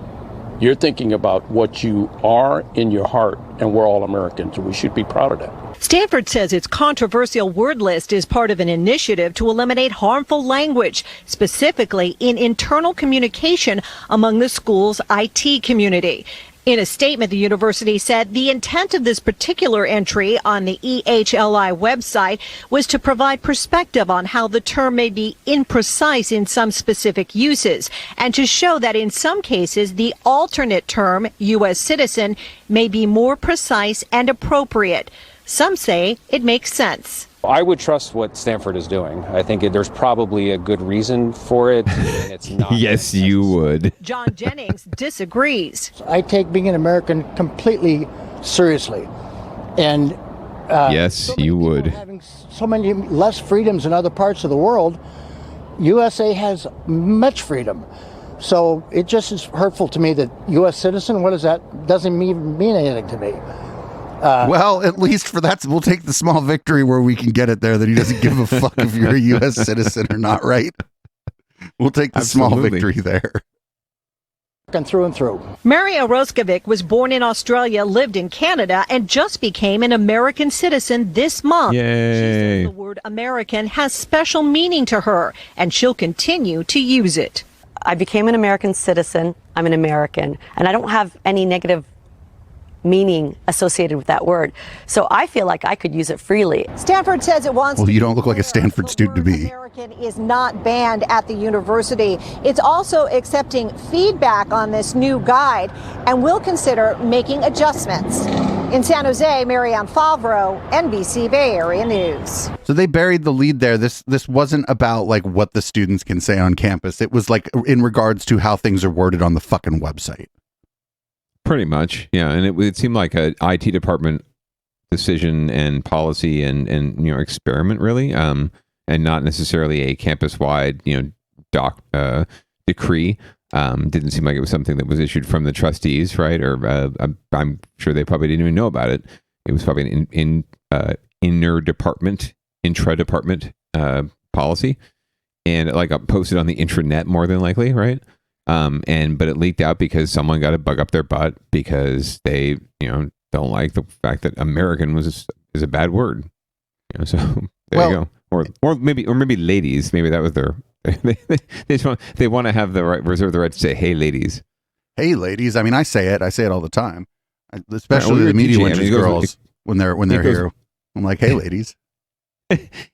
you're thinking about what you are in your heart, and we're all Americans, and we should be proud of that. Stanford says its controversial word list is part of an initiative to eliminate harmful language, specifically in internal communication among the school's IT community. In a statement, the university said the intent of this particular entry on the EHLI website was to provide perspective on how the term may be imprecise in some specific uses, and to show that in some cases the alternate term, U.S. citizen, may be more precise and appropriate. Some say it makes sense. I would trust what Stanford is doing. I think there's probably a good reason for it, and it's not. Yes, you would. John Jennings disagrees. I take being an American completely seriously. And yes, you would. Having so many less freedoms in other parts of the world, USA has much freedom. So it just is hurtful to me that U.S. citizen, what is that? Doesn't even mean anything to me. Well, at least for that, we'll take the small victory where we can get it there that he doesn't give a fuck if you're a U.S. citizen or not, right? We'll take the small victory there. And through. Maria Roskovic was born in Australia, lived in Canada, and just became an American citizen this month. Yay. She says the word American has special meaning to her, and she'll continue to use it. I became an American citizen. I'm an American, and I don't have any negative meaning associated with that word. So I feel like I could use it freely. Stanford says it wants Well, to you don't look like a Stanford student to me. American is not banned at the university. It's also accepting feedback on this new guide and will consider making adjustments. In San Jose, Marianne Favreau, NBC Bay Area News. So they buried the lead there. This wasn't about like what the students can say on campus. It was like in regards to how things are worded on the fucking website. Pretty much, yeah. And it seemed like a IT department decision and policy and experiment, really, and not necessarily a campus-wide decree. Didn't seem like it was something that was issued from the trustees, right? Or I'm sure they probably didn't even know about it. It was probably an intra-department policy, and like posted on the intranet more than likely, right? But it leaked out because someone got a bug up their butt because they, don't like the fact that American is a bad word. So there you go. Or maybe ladies. Maybe that was their. they want to have the right, reserve the right to say, "Hey, ladies." Hey, ladies. I mean, I say it all the time, especially the media wenches girls when they're here. I'm like, "Hey, ladies."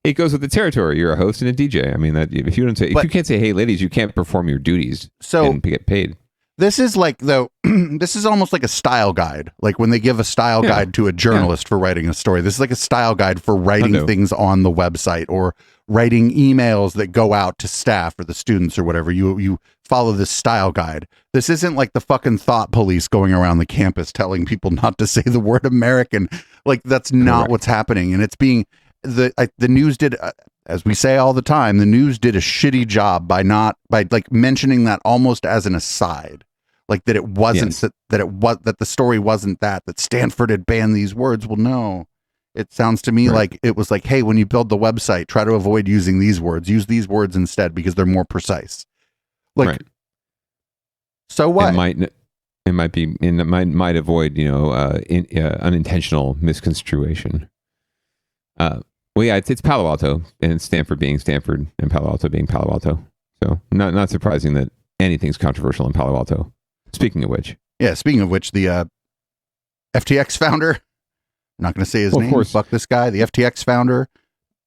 It goes with the territory. You're a host and a DJ. I mean, that if you can't say "Hey, ladies," you can't perform your duties and get paid. This is like this is almost like a style guide. Like when they give a style guide to a journalist for writing a story. This is like a style guide for writing things on the website or writing emails that go out to staff or the students or whatever. You follow this style guide. This isn't like the fucking thought police going around the campus telling people not to say the word American. Like that's not what's happening, and it's being. The news did, as we say all the time, the news did a shitty job by mentioning that almost as an aside, like that it wasn't that the story wasn't that Stanford had banned these words. Well, no, it sounds to me like it was like, hey, when you build the website, try to avoid using these words. Use these words instead because they're more precise. Like, so what? It might avoid unintentional misconstruation. Well, yeah, it's Palo Alto, and Stanford being Stanford, and Palo Alto being Palo Alto. So not surprising that anything's controversial in Palo Alto. Speaking of which, the FTX founder, I'm not going to say his name. Course. Fuck this guy. The FTX founder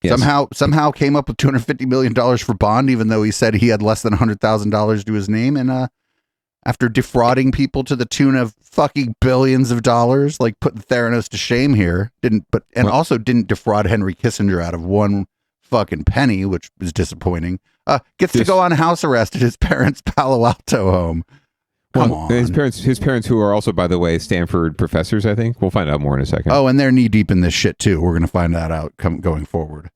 somehow came up with $250 million for bond, even though he said he had less than $100,000 to his name, and after defrauding people to the tune of fucking billions of dollars, like putting Theranos to shame here. Also didn't defraud Henry Kissinger out of one fucking penny, which is disappointing. Gets to go on house arrest at his parents' Palo Alto home. Come on. His parents, who are also, by the way, Stanford professors, I think. We'll find out more in a second. Oh, and they're knee deep in this shit too. We're going to find that out going forward.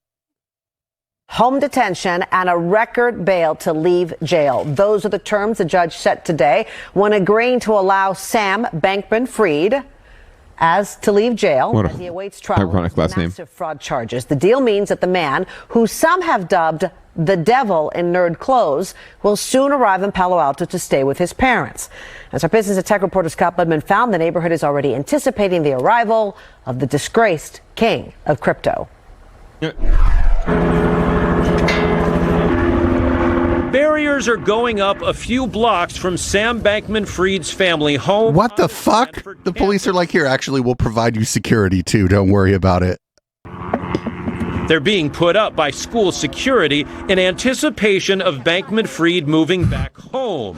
Home detention and a record bail to leave jail. Those are the terms the judge set today when agreeing to allow Sam Bankman-Fried to leave jail as he awaits trial on massive fraud charges. The deal means that the man, who some have dubbed the devil in nerd clothes, will soon arrive in Palo Alto to stay with his parents. As our business and tech reporter Scott Budman found, the neighborhood is already anticipating the arrival of the disgraced king of crypto. Barriers are going up a few blocks from Sam Bankman-Fried's family home. What the fuck? The police are like, here, actually, we'll provide you security too. Don't worry about it. They're being put up by school security in anticipation of Bankman-Fried moving back home.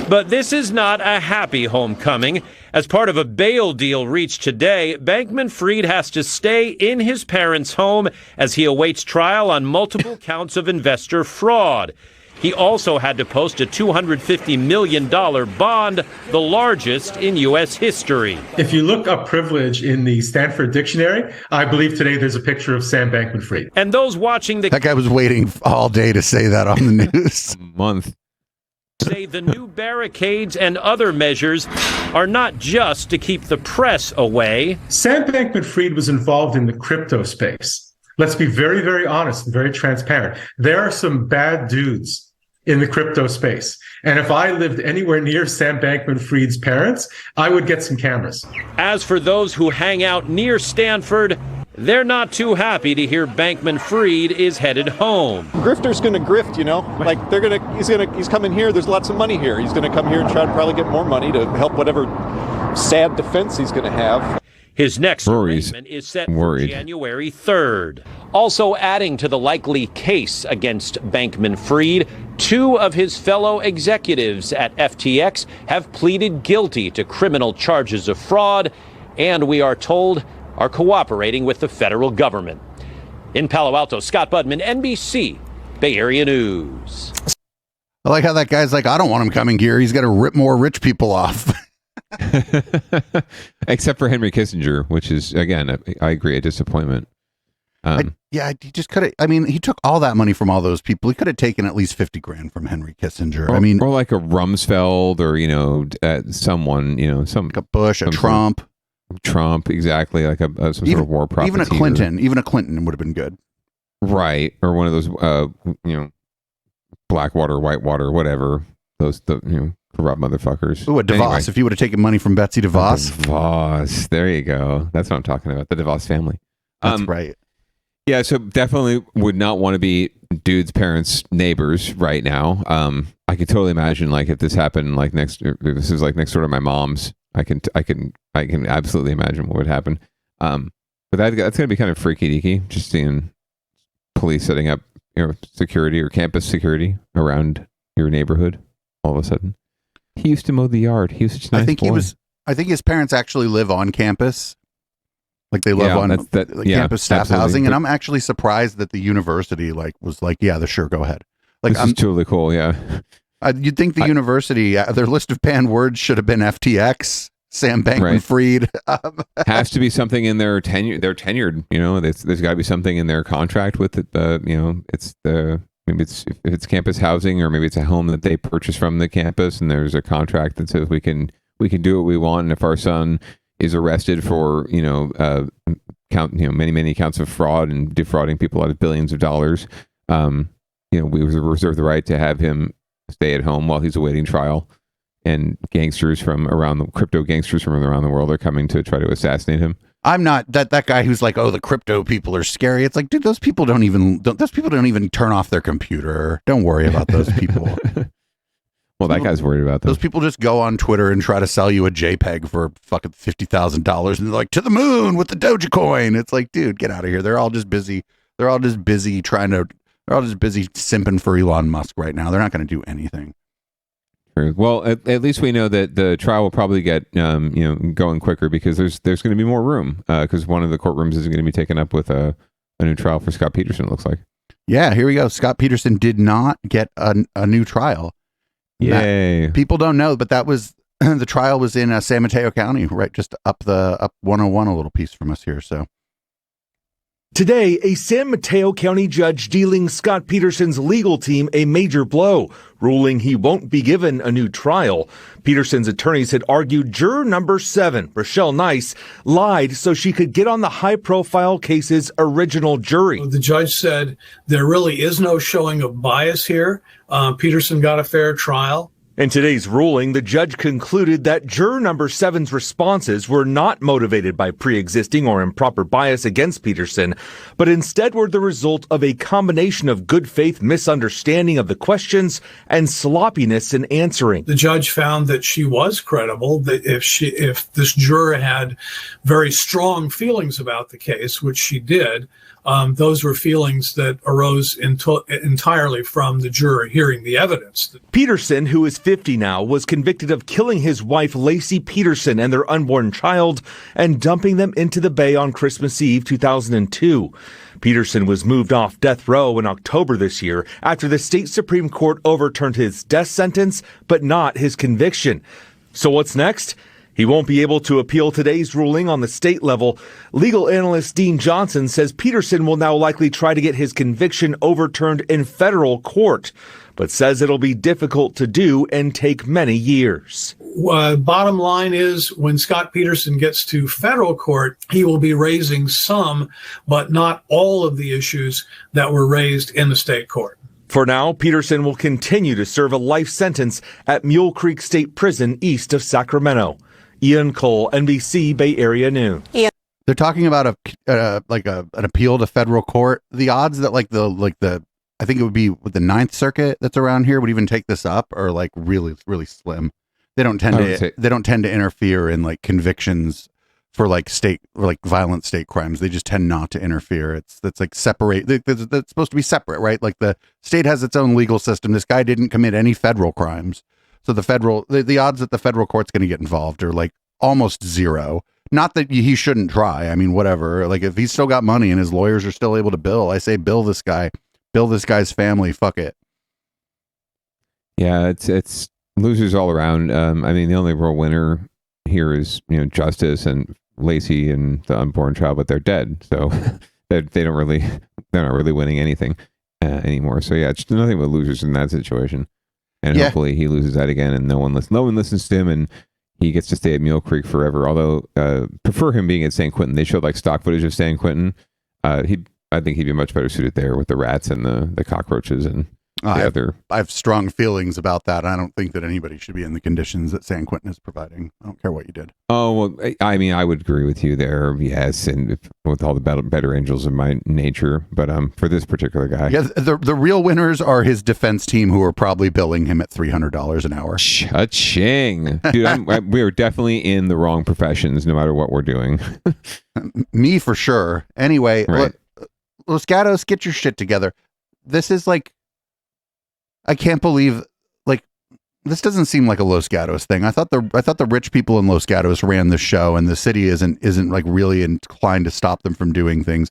But this is not a happy homecoming. As part of a bail deal reached today, Bankman-Fried has to stay in his parents' home as he awaits trial on multiple counts of investor fraud. He also had to post a $250 million bond, the largest in U.S. history. If you look up privilege in the Stanford Dictionary, I believe today there's a picture of Sam Bankman-Fried. And those watching That guy was waiting all day to say that on the news. A month. Say the new barricades and other measures are not just to keep the press away. Sam Bankman-Fried was involved in the crypto space. Let's be very, very honest and very transparent. There are some bad dudes in the crypto space. And if I lived anywhere near Sam Bankman-Fried's parents, I would get some cameras. As for those who hang out near Stanford, they're not too happy to hear Bankman-Fried is headed home. Grifter's going to grift, you know, like he's coming here. There's lots of money here. He's going to come here and try to probably get more money to help whatever sad defense he's going to have. His next arraignment is set for January 3rd. Also adding to the likely case against Bankman-Fried, two of his fellow executives at FTX have pleaded guilty to criminal charges of fraud, and we are told are cooperating with the federal government. In Palo Alto, Scott Budman, NBC, Bay Area News. I like how that guy's like, I don't want him coming here. He's got to rip more rich people off. Except for Henry Kissinger, which is, again, I agree, a disappointment. He just could have, he took all that money from all those people. He could have taken at least 50 grand from Henry Kissinger. Or like a Rumsfeld or, someone, some like a Bush, a Trump, exactly, like some sort of war prophecy. Even a Clinton would have been good. Right. Or one of those, Blackwater, Whitewater, whatever. Those, corrupt motherfuckers. Ooh, a DeVos. Anyway. If you would have taken money from Betsy DeVos. DeVos. There you go. That's what I'm talking about. The DeVos family. That's right. Yeah, so definitely would not want to be dude's parents' neighbors right now. I could totally imagine, like, if this happened, like, this is like next door to my mom's. I can absolutely imagine what would happen. But that's going to be kind of freaky deaky, just seeing police setting up, security or campus security around your neighborhood all of a sudden. He used to mow the yard. He was such a nice boy. I think his parents actually live on campus. Like they live on campus staff absolutely. Housing. And I'm actually surprised that the university was like, yeah, sure, go ahead. Like, this is totally cool. Yeah. You'd think the university, their list of banned words should have been FTX, Sam Bankman-Fried. Right. Has to be something in their tenure. They're tenured, there's got to be something in their contract with it. Maybe if it's campus housing, or maybe it's a home that they purchase from the campus, and there's a contract that says we can do what we want. And if our son is arrested for many counts of fraud and defrauding people out of billions of dollars, we reserve the right to have him stay at home while he's awaiting trial. And crypto gangsters from around the world are coming to try to assassinate him. I'm not that guy who's like, oh, the crypto people are scary. It's like, dude, those people don't even turn off their computer. Don't worry about those people. Well, that guy's worried about them. Those people just go on Twitter and try to sell you a JPEG for fucking $50,000, and they're like, to the moon with the Dogecoin. It's like, dude, get out of here. They're all just busy. They're all just busy simping for Elon Musk right now. They're not going to do anything. Well, at least we know that the trial will probably get going quicker because there's going to be more room because one of the courtrooms is going to be taken up with a new trial for Scott Peterson. It looks like. Yeah, here we go. Scott Peterson did not get a new trial. Yay! People don't know, but that was the trial was in San Mateo County, right, just up 101 a little piece from us here. So. Today, a San Mateo County judge dealing Scott Peterson's legal team a major blow, ruling he won't be given a new trial. Peterson's attorneys had argued juror number 7, Rochelle Nice, lied so she could get on the high-profile case's original jury. The judge said there really is no showing of bias here. Peterson got a fair trial. In today's ruling, the judge concluded that juror number 7's responses were not motivated by pre-existing or improper bias against Peterson, but instead were the result of a combination of good faith misunderstanding of the questions and sloppiness in answering. The judge found that she was credible, that if this juror had very strong feelings about the case, which she did, those were feelings that arose entirely from the juror hearing the evidence. Peterson, who is 50 now, was convicted of killing his wife, Lacey Peterson, and their unborn child, and dumping them into the bay on Christmas Eve 2002. Peterson was moved off death row in October this year after the state Supreme Court overturned his death sentence, but not his conviction. So what's next? He won't be able to appeal today's ruling on the state level. Legal analyst Dean Johnson says Peterson will now likely try to get his conviction overturned in federal court, but says it'll be difficult to do and take many years. Bottom line is, when Scott Peterson gets to federal court, he will be raising some, but not all of the issues that were raised in the state court. For now, Peterson will continue to serve a life sentence at Mule Creek State Prison east of Sacramento. Ian Cole, NBC Bay Area News. They're talking about an appeal to federal court. The odds that I think it would be with the Ninth Circuit that's around here would even take this up are like really, really slim. They don't tend to interfere in like convictions for like violent state crimes. They just tend not to interfere. That's like separate. That's supposed to be separate, right? Like the state has its own legal system. This guy didn't commit any federal crimes. So the odds that the federal court's going to get involved are like almost zero. Not that he shouldn't try. I mean, whatever. Like if he's still got money and his lawyers are still able to bill, I say bill this guy, bill this guy's family. Fuck it. Yeah, it's losers all around. I mean, the only real winner here is Justice and Lacey and the unborn child, but they're dead, so they're not really winning anything anymore. So yeah, it's nothing but losers in that situation. And hopefully he loses that again, and no one listens to him, and he gets to stay at Mule Creek forever. Although, prefer him being at San Quentin. They showed like stock footage of San Quentin. I think he'd be much better suited there with the rats and the cockroaches and the other. I have strong feelings about that. I don't think that anybody should be in the conditions that San Quentin is providing. I don't care what you did. Oh, well, I mean, I would agree with you there. Yes. And with all the better angels of my nature. But for this particular guy. Yeah, the real winners are his defense team, who are probably billing him at $300 an hour. Cha-ching. Dude, we are definitely in the wrong professions, no matter what we're doing. Me for sure. Anyway, right. Los Gatos, get your shit together. This is like, I can't believe, like, this doesn't seem like a Los Gatos thing. I thought the rich people in Los Gatos ran the show, and the city isn't like really inclined to stop them from doing things.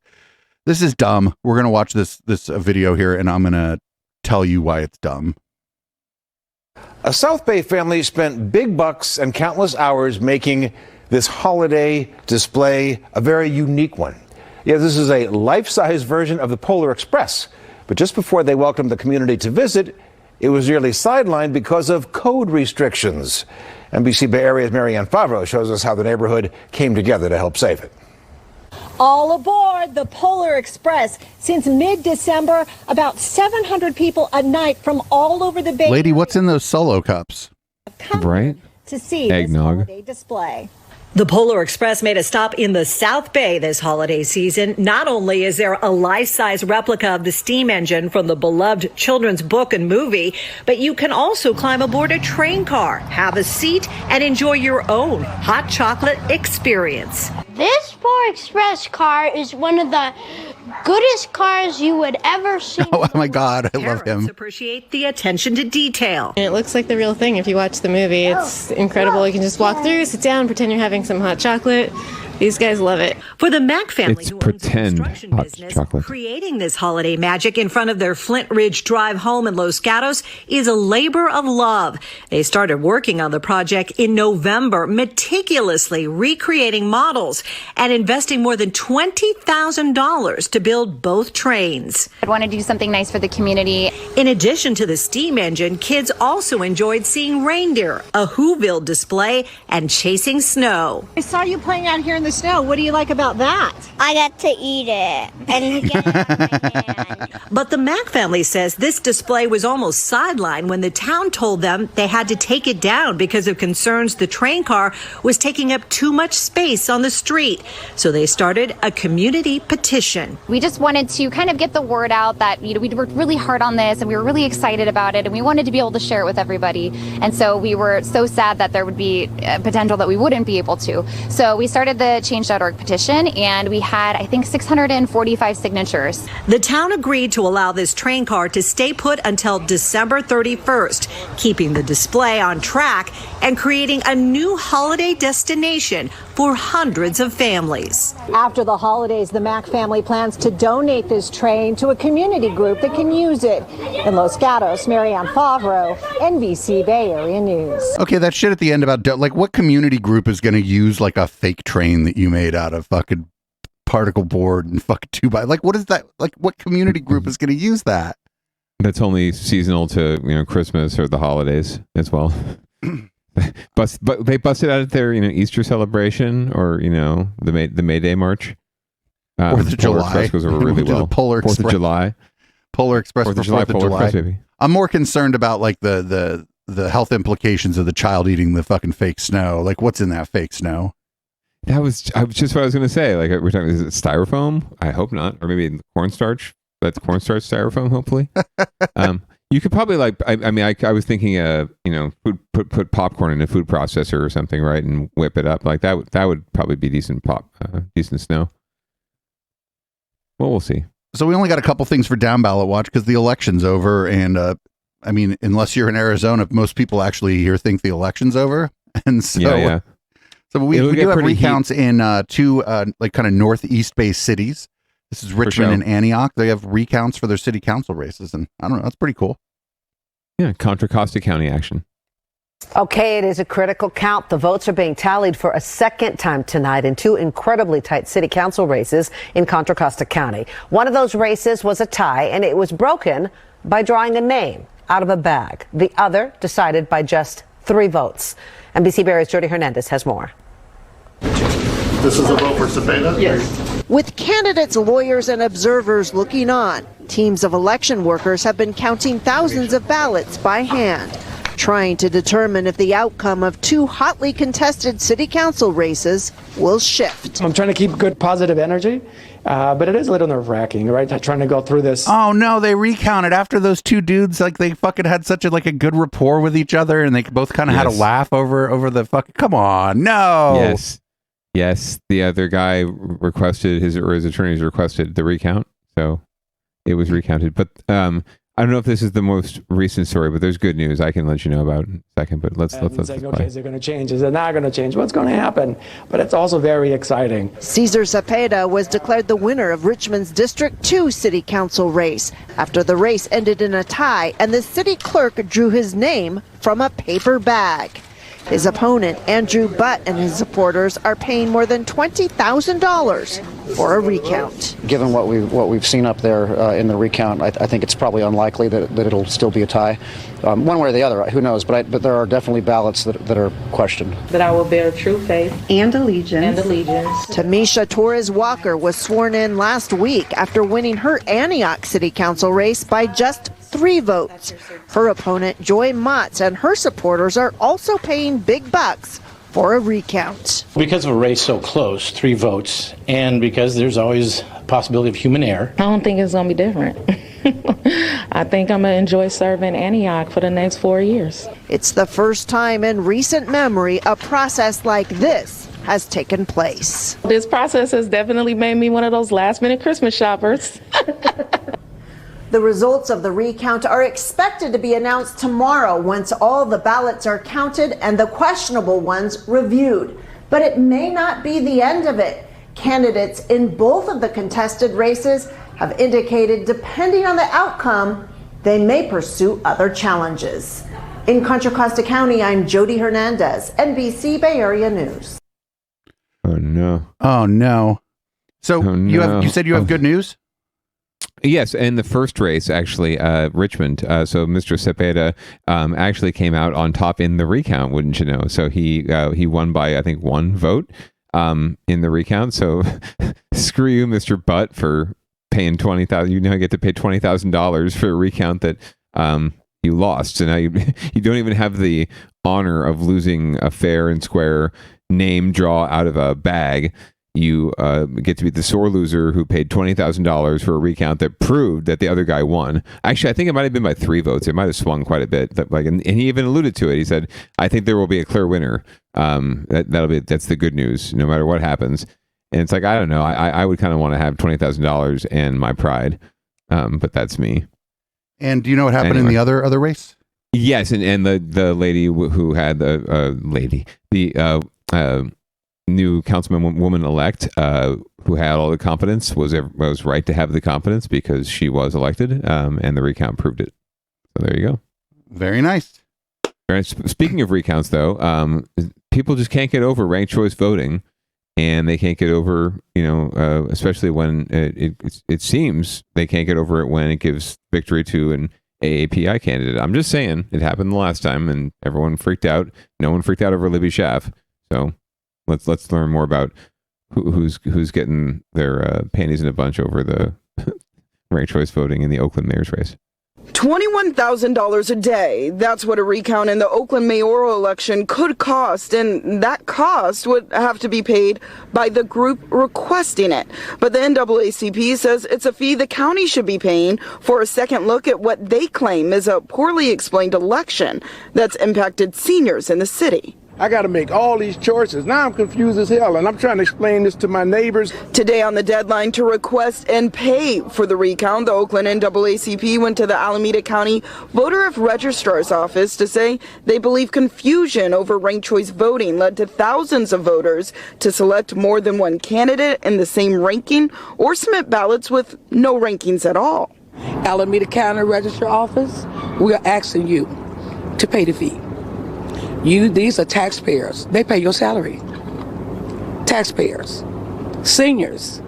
This is dumb. We're gonna watch this video here, and I'm gonna tell you why it's dumb. A South Bay family spent big bucks and countless hours making this holiday display a very unique one. Yeah, this is a life-size version of the Polar Express. But just before they welcomed the community to visit, it was nearly sidelined because of code restrictions. NBC Bay Area's Marianne Favreau shows us how the neighborhood came together to help save it. All aboard the Polar Express. Since mid-December, about 700 people a night from all over the Bay. Lady, what's in those Solo cups? Right? To see Eggnog. this holiday display. The Polar Express made a stop in the South Bay this holiday season. Not only is there a life-size replica of the steam engine from the beloved children's book and movie, but you can also climb aboard a train car, have a seat, and enjoy your own hot chocolate experience. This Polar Express car is one of the goodest cars you would ever see. Oh my God, I love him. Appreciate the attention to detail. It looks like the real thing if you watch the movie. It's incredible. You can just walk through, sit down, pretend you're having some hot chocolate. These guys love it. For the Mack family, who owns a Pretend construction hot business, chocolate. creating this holiday magic in front of their Flint Ridge Drive home in Los Gatos is a labor of love. They started working on the project in November, meticulously recreating models and investing more than $20,000 to build both trains. I want to do something nice for the community. In addition to the steam engine, kids also enjoyed seeing reindeer, a Whoville display, and chasing snow. I saw you playing out here in the snow. What do you like about that? I got to eat it and get it out of my hand. But the Mack family says this display was almost sidelined when the town told them they had to take it down because of concerns the train car was taking up too much space on the street. So they started a community petition. We just wanted to kind of get the word out that, we worked really hard on this and we were really excited about it and we wanted to be able to share it with everybody. And so we were so sad that there would be potential that we wouldn't be able to. So we started the Change.org petition and we had, I think, 645 signatures. The town agreed to allow this train car to stay put until December 31st, keeping the display on track and creating a new holiday destination for hundreds of families. After the holidays, the Mack family plans to donate this train to a community group that can use it. In Los Gatos, Marianne Favreau, NBC Bay Area News. Okay, that shit at the end about like what community group is going to use like a fake train that you made out of fucking particle board and fucking 2x, like what is that, like what community group is going to use that? That's only seasonal to Christmas or the holidays as well. But they busted out at their Easter celebration or the May Day March. 4th of July Express goes over really well. Polar 4th Express. of July. Polar Express 4th for of July. 4th of Polar July. Express, baby. I'm more concerned about like the health implications of the child eating the fucking fake snow. Like what's in that fake snow? That was just what I was going to say. Like we're talking, is it styrofoam? I hope not, or maybe cornstarch. That's cornstarch styrofoam. Hopefully, you could probably I was thinking, put popcorn in a food processor or something, right, and whip it up like that. That would probably be decent snow. Well, we'll see. So we only got a couple things for down ballot watch because the election's over, and unless you're in Arizona, most people actually here think the election's over, and so yeah. So we do have recounts in two like kind of northeast based cities. This is Richmond and Antioch. They have recounts for their city council races, and I don't know, that's pretty cool. Yeah, Contra Costa County action. Okay, it is a critical count. The votes are being tallied for a second time tonight in two incredibly tight city council races in Contra Costa County. One of those races was a tie, and it was broken by drawing a name out of a bag. The other decided by just 3 votes. NBC Bay Area's Jody Hernandez has more. This is a vote for Cepeda? Yes. With candidates, lawyers, and observers looking on, teams of election workers have been counting thousands of ballots by hand, trying to determine if the outcome of 2 hotly contested city council races will shift. I'm trying to keep good, positive energy, but it is a little nerve-wracking, right? Trying to go through this. Oh no, they recounted after those 2 dudes, like they fucking had such a good rapport with each other, and they both kind of had a laugh over the fucking. Come on, no. Yes. The other guy requested his attorneys requested the recount, so it was recounted. But I don't know if this is the most recent story, but there's good news I can let you know about in a second. But let's okay, is it going to change? Is it not going to change? What's going to happen? But it's also very exciting. Cesar Cepeda was declared the winner of Richmond's District 2 City Council race after the race ended in a tie and the city clerk drew his name from a paper bag. His opponent, Andrew Butt, and his supporters are paying more than $20,000 for a recount. Given what we've seen up there in the recount, I think it's probably unlikely that it'll still be a tie. One way or the other, who knows? But there are definitely ballots that are questioned. That I will bear true faith and allegiance. Tamisha Torres Walker was sworn in last week after winning her Antioch City Council race by just 3 votes. Her opponent, Joy Motz, and her supporters are also paying big bucks for a recount. Because of a race so close, 3 votes, and because there's always a possibility of human error. I don't think it's going to be different. I think I'm going to enjoy serving Antioch for the next 4 years. It's the first time in recent memory a process like this has taken place. This process has definitely made me one of those last-minute Christmas shoppers. The results of the recount are expected to be announced tomorrow once all the ballots are counted and the questionable ones reviewed. But it may not be the end of it. Candidates in both of the contested races have indicated, depending on the outcome, they may pursue other challenges. In Contra Costa County, I'm Jody Hernandez, NBC Bay Area News. Oh no! Oh no! So you said you have good news? Yes, in the first race, actually, Richmond. So Mr. Cepeda actually came out on top in the recount. Wouldn't you know? So he won by, I think, 1 vote in the recount. So screw you, Mr. Butt, for paying $20,000. You now get to pay $20,000 for a recount that you lost. So now you don't even have the honor of losing a fair and square name draw out of a bag. You get to be the sore loser who paid $20,000 for a recount that proved that the other guy won. Actually, I think it might have been by 3 votes. It might have swung quite a bit. And he even alluded to it. He said, "I think there will be a clear winner. That's the good news, no matter what happens." And it's like, I don't know. I would kind of want to have $20,000 and my pride, but that's me. And do you know what happened in the other race? Yes, and the lady who had the new councilwoman-elect who had all the confidence was right to have the confidence because she was elected, and the recount proved it. So there you go. Very nice. Speaking of recounts, though, people just can't get over ranked choice voting, and they can't get over, especially when it seems they can't get over it when it gives victory to an AAPI candidate. I'm just saying, it happened the last time, and everyone freaked out. No one freaked out over Libby Schaaf. So let's learn more about who's getting their panties in a bunch over the ranked choice voting in the Oakland mayor's race. $21,000 a day. That's what a recount in the Oakland mayoral election could cost, and that cost would have to be paid by the group requesting it. But the NAACP says it's a fee the county should be paying for a second look at what they claim is a poorly explained election that's impacted seniors in the city. I got to make all these choices. Now I'm confused as hell, and I'm trying to explain this to my neighbors. Today on the deadline to request and pay for the recount, the Oakland NAACP went to the Alameda County Voter of Registrar's office to say they believe confusion over ranked choice voting led to thousands of voters to select more than one candidate in the same ranking or submit ballots with no rankings at all. Alameda County Registrar Office, we are asking you to pay the fee. These are taxpayers. They pay your salary. Taxpayers, seniors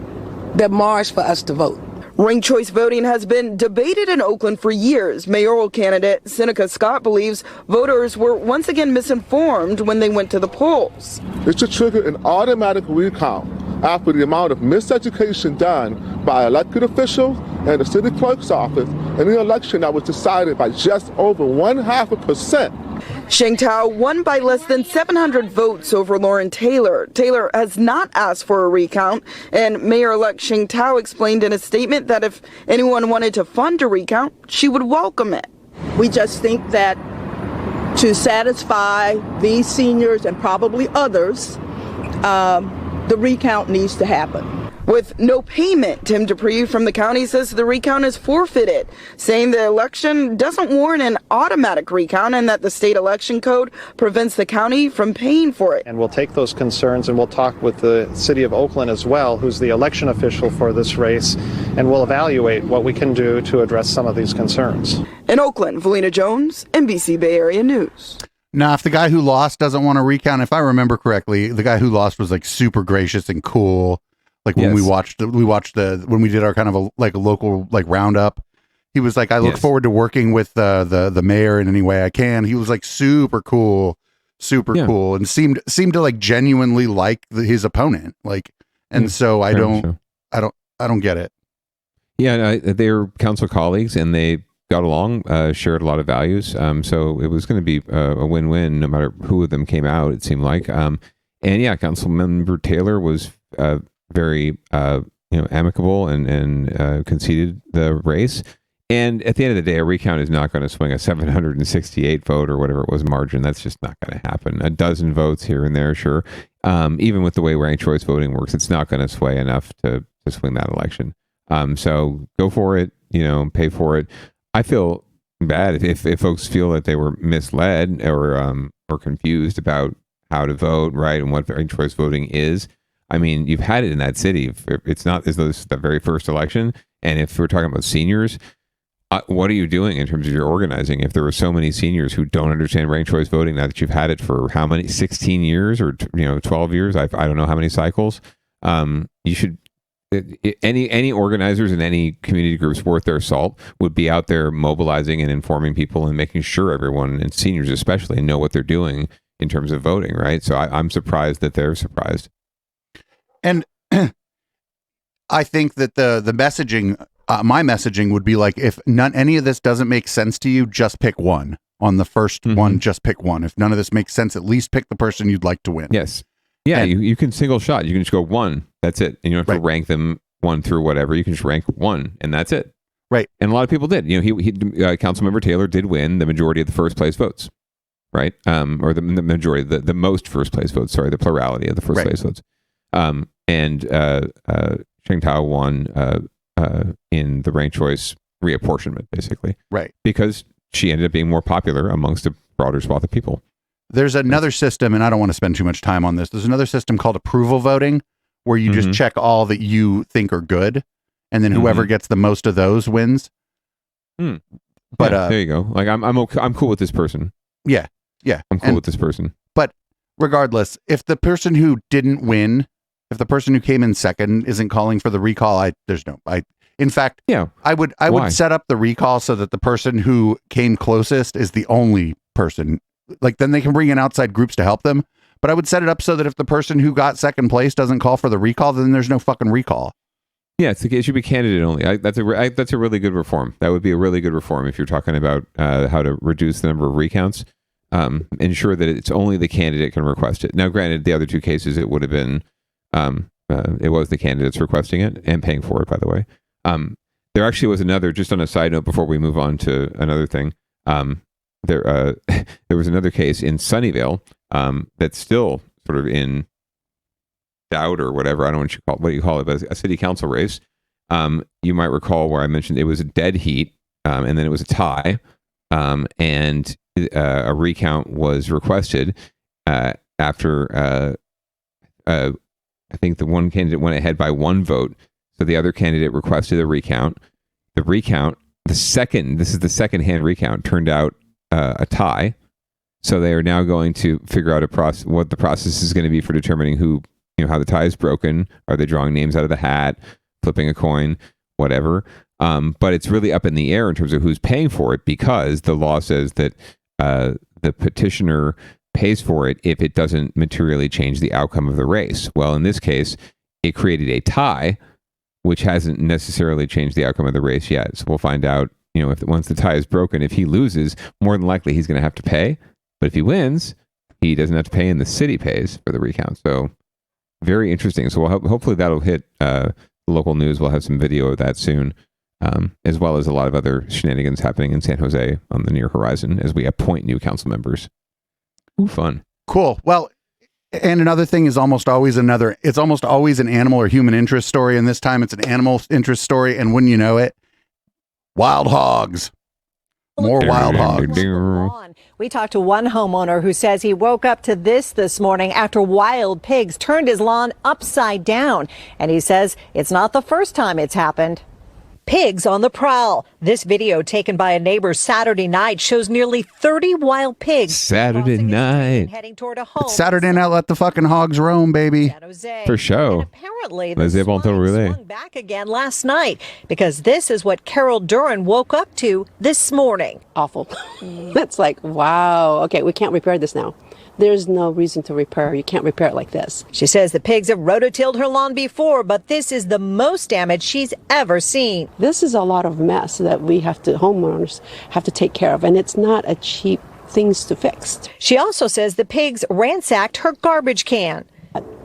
that march for us to vote. Ranked choice voting has been debated in Oakland for years. Mayoral candidate Seneca Scott believes voters were once again misinformed when they went to the polls. It should trigger an automatic recount after the amount of miseducation done by elected officials and the city clerk's office in the election that was decided by just over 0.5%. Sheng Tao won by less than 700 votes over Lauren Taylor. Taylor has not asked for a recount, and Mayor-elect Sheng Tao explained in a statement that if anyone wanted to fund a recount, she would welcome it. We just think that to satisfy these seniors and probably others, the recount needs to happen. With no payment, Tim Dupree from the county says the recount is forfeited, saying the election doesn't warrant an automatic recount and that the state election code prevents the county from paying for it. And we'll take those concerns and we'll talk with the city of Oakland as well, who's the election official for this race, and we'll evaluate what we can do to address some of these concerns. In Oakland, Valina Jones, NBC Bay Area News. Now, if the guy who lost doesn't want to recount, if I remember correctly, the guy who lost was like super gracious and cool. Like when we did our kind of a local roundup, he was like, I look forward to working with the mayor in any way I can. He was like super cool, cool, and seemed to like genuinely like his opponent. So I don't get it. Yeah, they're council colleagues and they got along, shared a lot of values. So it was going to be a win-win no matter who of them came out, it seemed like. And yeah, Councilmember Taylor was very amicable and conceded the race. And at the end of the day, a recount is not going to swing a 768 vote or whatever it was margin. That's just not going to happen. A dozen votes here and there, sure. Even with the way ranked choice voting works, it's not going to sway enough to swing that election. So go for it, pay for it. I feel bad if folks feel that they were misled or confused about how to vote, right, and what ranked choice voting is. I mean, you've had it in that city. It's not as though this is the very first election. And if we're talking about seniors, what are you doing in terms of your organizing? If there were so many seniors who don't understand ranked choice voting, now that you've had it for how many, 16 years or 12 years, I don't know how many cycles, you should, any organizers and any community groups worth their salt would be out there mobilizing and informing people and making sure everyone, and seniors especially, know what they're doing in terms of voting, right? So I'm surprised that they're surprised. And I think that the messaging, my messaging would be like, if any of this doesn't make sense to you, just pick one. On the first one, just pick one. If none of this makes sense, at least pick the person you'd like to win. Yes. Yeah, and you can single shot. You can just go one. That's it. And you don't have to rank them one through whatever. You can just rank one, and that's it. Right. And a lot of people did. Councilmember Taylor did win the majority of the first place votes, right? Or the majority, the most first place votes. Sorry, the plurality of the first place votes. And Cheng Tao won in the ranked choice reapportionment, basically. Right. Because she ended up being more popular amongst a broader swath of people. There's another system, and I don't want to spend too much time on this. There's another system called approval voting, where you just check all that you think are good, and then whoever gets the most of those wins. But there you go. Like I'm cool with this person. Yeah. I'm cool with this person. But regardless, if the person who didn't win, if the person who came in second isn't calling for the recall, in fact, I would set up the recall so that the person who came closest is the only person. Like, then they can bring in outside groups to help them. But I would set it up so that if the person who got second place doesn't call for the recall, then there's no fucking recall. Yeah, it should be candidate only. That's a really good reform. That would be a really good reform if you're talking about how to reduce the number of recounts. Ensure that it's only the candidate can request it. Now, granted, the other two cases, it would have been, it was the candidates requesting it and paying for it, by the way. There actually was another, just on a side note before we move on to another thing, there was another case in Sunnyvale that's still sort of in doubt or whatever. I don't know what you call it, but a city council race. You might recall where I mentioned it was a dead heat, and then it was a tie, and a recount was requested after I think the one candidate went ahead by one vote, so the other candidate requested a recount. This is the second hand recount, turned out a tie. So they are now going to figure out what the process is going to be for determining how the tie is broken. Are they drawing names out of the hat, flipping a coin, whatever? But it's really up in the air in terms of who's paying for it, because the law says that the petitioner pays for it if it doesn't materially change the outcome of the race. Well, in this case, it created a tie, which hasn't necessarily changed the outcome of the race yet. So we'll find out, if once the tie is broken, if he loses, more than likely he's going to have to pay. But if he wins, he doesn't have to pay, and the city pays for the recount. So very interesting. So hopefully that'll hit the local news. We'll have some video of that soon, as well as a lot of other shenanigans happening in San Jose on the near horizon as we appoint new council members. Ooh, fun. Cool. Well, and another thing is almost always an animal or human interest story. And this time it's an animal interest story. And wouldn't you know it, wild hogs. More wild hogs. We talked to one homeowner who says he woke up to this morning after wild pigs turned his lawn upside down. And he says it's not the first time it's happened. Pigs on the prowl. This video taken by a neighbor Saturday night shows nearly 30 wild pigs. Saturday night. Heading toward a home. It's Saturday night, let the fucking hogs roam, baby. For show. Apparently, the swung back again last night, because this is what Carol Duran woke up to this morning. Awful. It's like, wow. Okay, we can't repair this now. There's no reason to repair. You can't repair it like this. She says the pigs have rototilled her lawn before, but this is the most damage she's ever seen. This is a lot of mess that homeowners have to take care of, and it's not a cheap things to fix. She also says the pigs ransacked her garbage can.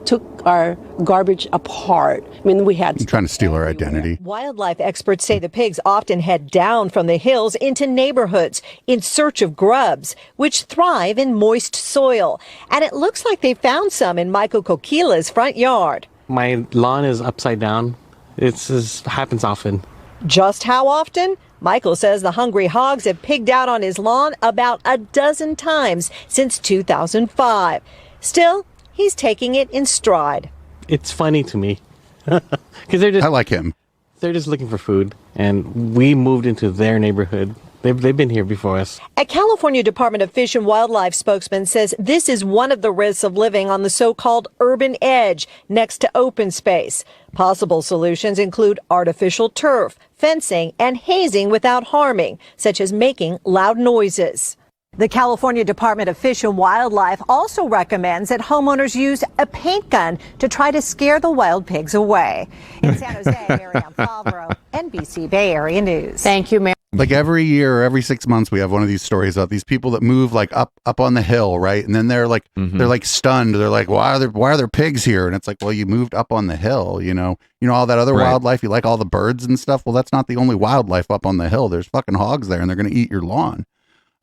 took our garbage apart. I mean, we had... You're trying to steal our identity. Wildlife experts say the pigs often head down from the hills into neighborhoods in search of grubs, which thrive in moist soil. And it looks like they found some in Michael Coquila's front yard. My lawn is upside down. It happens often. Just how often? Michael says the hungry hogs have pigged out on his lawn about a dozen times since 2005. Still, he's taking it in stride. It's funny to me because I like him. They're just looking for food, and we moved into their neighborhood. They've been here before us. A California Department of Fish and Wildlife spokesman says this is one of the risks of living on the so-called urban edge next to open space. Possible solutions include artificial turf, fencing, and hazing without harming, such as making loud noises. The California Department of Fish and Wildlife also recommends that homeowners use a paint gun to try to scare the wild pigs away. In San Jose, Marianne Favreau, NBC Bay Area News. Thank you, Mary. Like every year or every 6 months, we have one of these stories about these people that move like up on the hill, right? And then they're like they're like stunned. They're like, why are there pigs here? And it's like, well, you moved up on the hill, you know all that other wildlife. You like all the birds and stuff. Well, that's not the only wildlife up on the hill. There's fucking hogs there, and they're going to eat your lawn.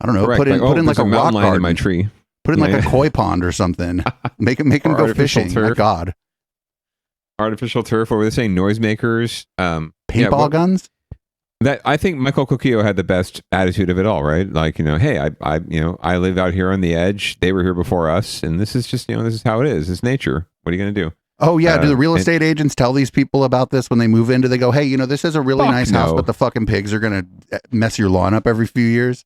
I don't know. Correct. Put in like a rock garden in my tree. Put in like a koi pond or something. Make them go fishing. Turf. My God. Artificial turf. What were they saying? Noisemakers. Paintball guns. That I think Michael Coquillo had the best attitude of it all, right? Like, hey, I live out here on the edge. They were here before us, and this is just, this is how it is. It's nature. What are you going to do? Oh yeah. Do the real estate agents tell these people about this when they move in? Do they go, hey, this is a really nice house, but the fucking pigs are going to mess your lawn up every few years?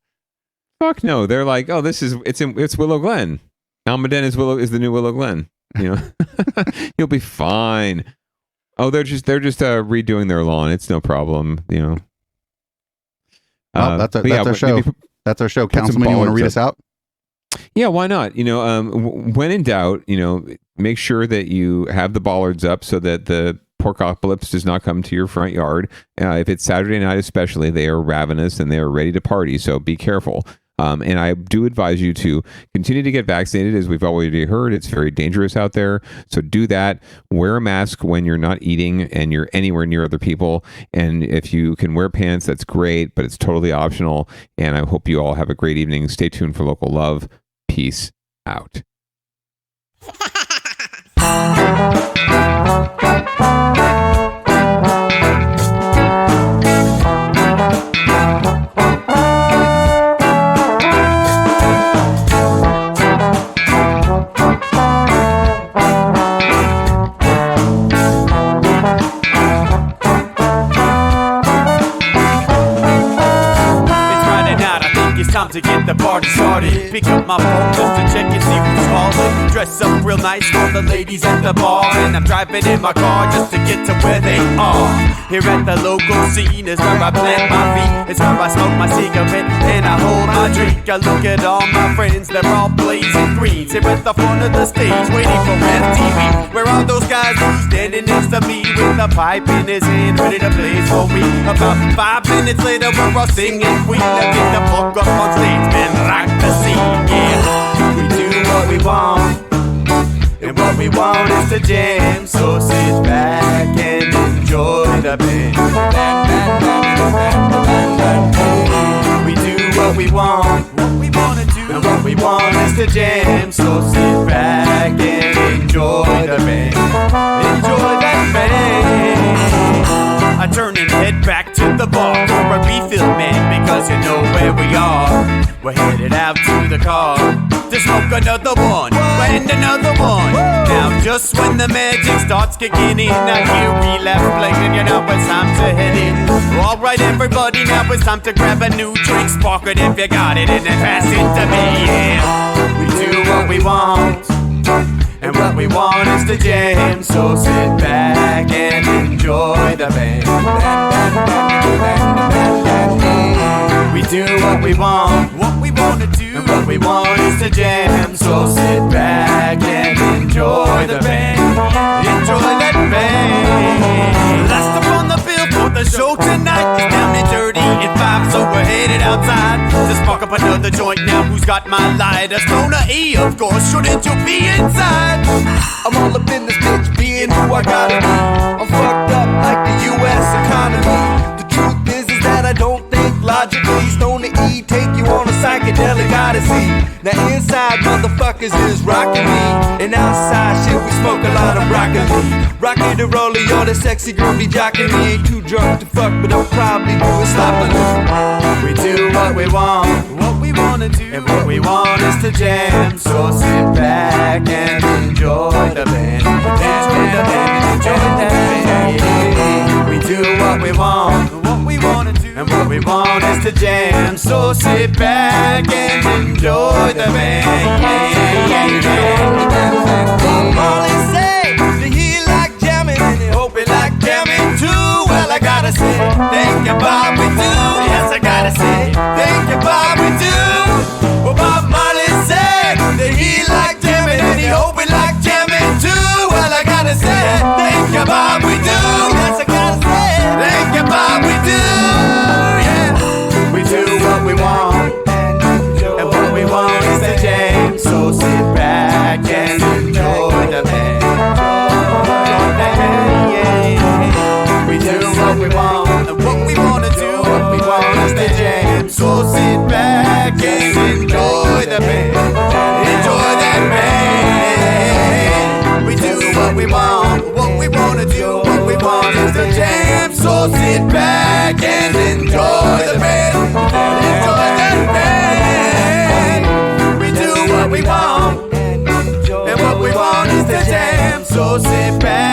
Fuck no. They're like, oh, it's Willow Glen. Almaden is the new Willow Glen. You'll be fine. Oh, they're just redoing their lawn. It's no problem. That's our show. That's our show. Councilman, you want to read us out? Yeah, why not? When in doubt, make sure that you have the bollards up so that the porkocalypse does not come to your front yard. If it's Saturday night especially, they are ravenous and they are ready to party, so be careful. And I do advise you to continue to get vaccinated. As we've already heard, it's very dangerous out there. So do that. Wear a mask when you're not eating and you're anywhere near other people. And if you can wear pants, that's great, but it's totally optional. And I hope you all have a great evening. Stay tuned for Local Love. Peace out. Time to get the party started. Pick up my phone just to check and see who's calling. Dress up real nice for the ladies at the bar, and I'm driving in my car just to get to where they are. Here at the local scene is where I plant my feet. It's where I smoke my cigarette and I hold my drink. I look at all my friends, they're all blazing green. Here at the front of the stage waiting for MTV. Where are those guys who's standing next to me with a pipe in his hand ready to play for me? About 5 minutes later we're all singing Queen. I get the fuck up on stage, man, rock the scene, yeah. We do what we want, and what we want is to jam. So sit back and enjoy the band. We do what we want, and what we want is to jam. So sit back and enjoy the band. Enjoy that band. I turn and head back to the bar for a refill, man, because you know where we are. We're headed out to the car to smoke another one and another one. Now just when the magic starts kicking in, I hear relapse playing, it's time to head in. Alright everybody, now it's time to grab a new drink. Spark it if you got it and then pass it to me, yeah. We do what we want, and what we want is to jam. So sit back and enjoy the band. We do what we want to do, and what we want is to jam. So sit back and enjoy the band. Enjoy that band. Last up on the bill for the show tonight is Down and Dirty at 5, so we're headed outside to spark up up another joint now. Who's got my lighter? Stoner E, of course. Shouldn't you be inside? I'm all up in this bitch, being who I gotta be. I'm fucked up like the U.S. economy. The truth is that I don't think logically. Stoner E take you on a psychedelic odyssey. Now inside motherfuckers is rockin' me, and outside shit we smoke a lot of broccoli. Rocky the roller, yo, the sexy girl be jockin' me. Ain't too drunk to fuck, but I'll probably do it sloppily. We do what we want to do, and what we want is to jam. So sit back and enjoy the band. Enjoy the band, enjoy the band. We do what we want to do, and what we want is to jam. So sit back and enjoy the band. Molly say that he like jamming, and he hope he like jamming too. Well, I gotta say, thank you, Bob, we do. Yes, I gotta say, thank you, Bob, we do. Well, Bob Marley said that he like jamming, and he hope he like jamming too. Well, I gotta say, thank you, Bob, we do. Yes, I gotta say, thank you, Bob, we do. Yeah, we do what we want, and what we want is to jam. So sit back and enjoy the band. We do what we want, and what we wanna do, what we want is to jam. So sit back and enjoy the band. Enjoy that band. We do what we want, what we wanna do, what we want is to jam. So sit back and enjoy the band. Enjoy that band. We do what we want, and what we want is to jam. So sit back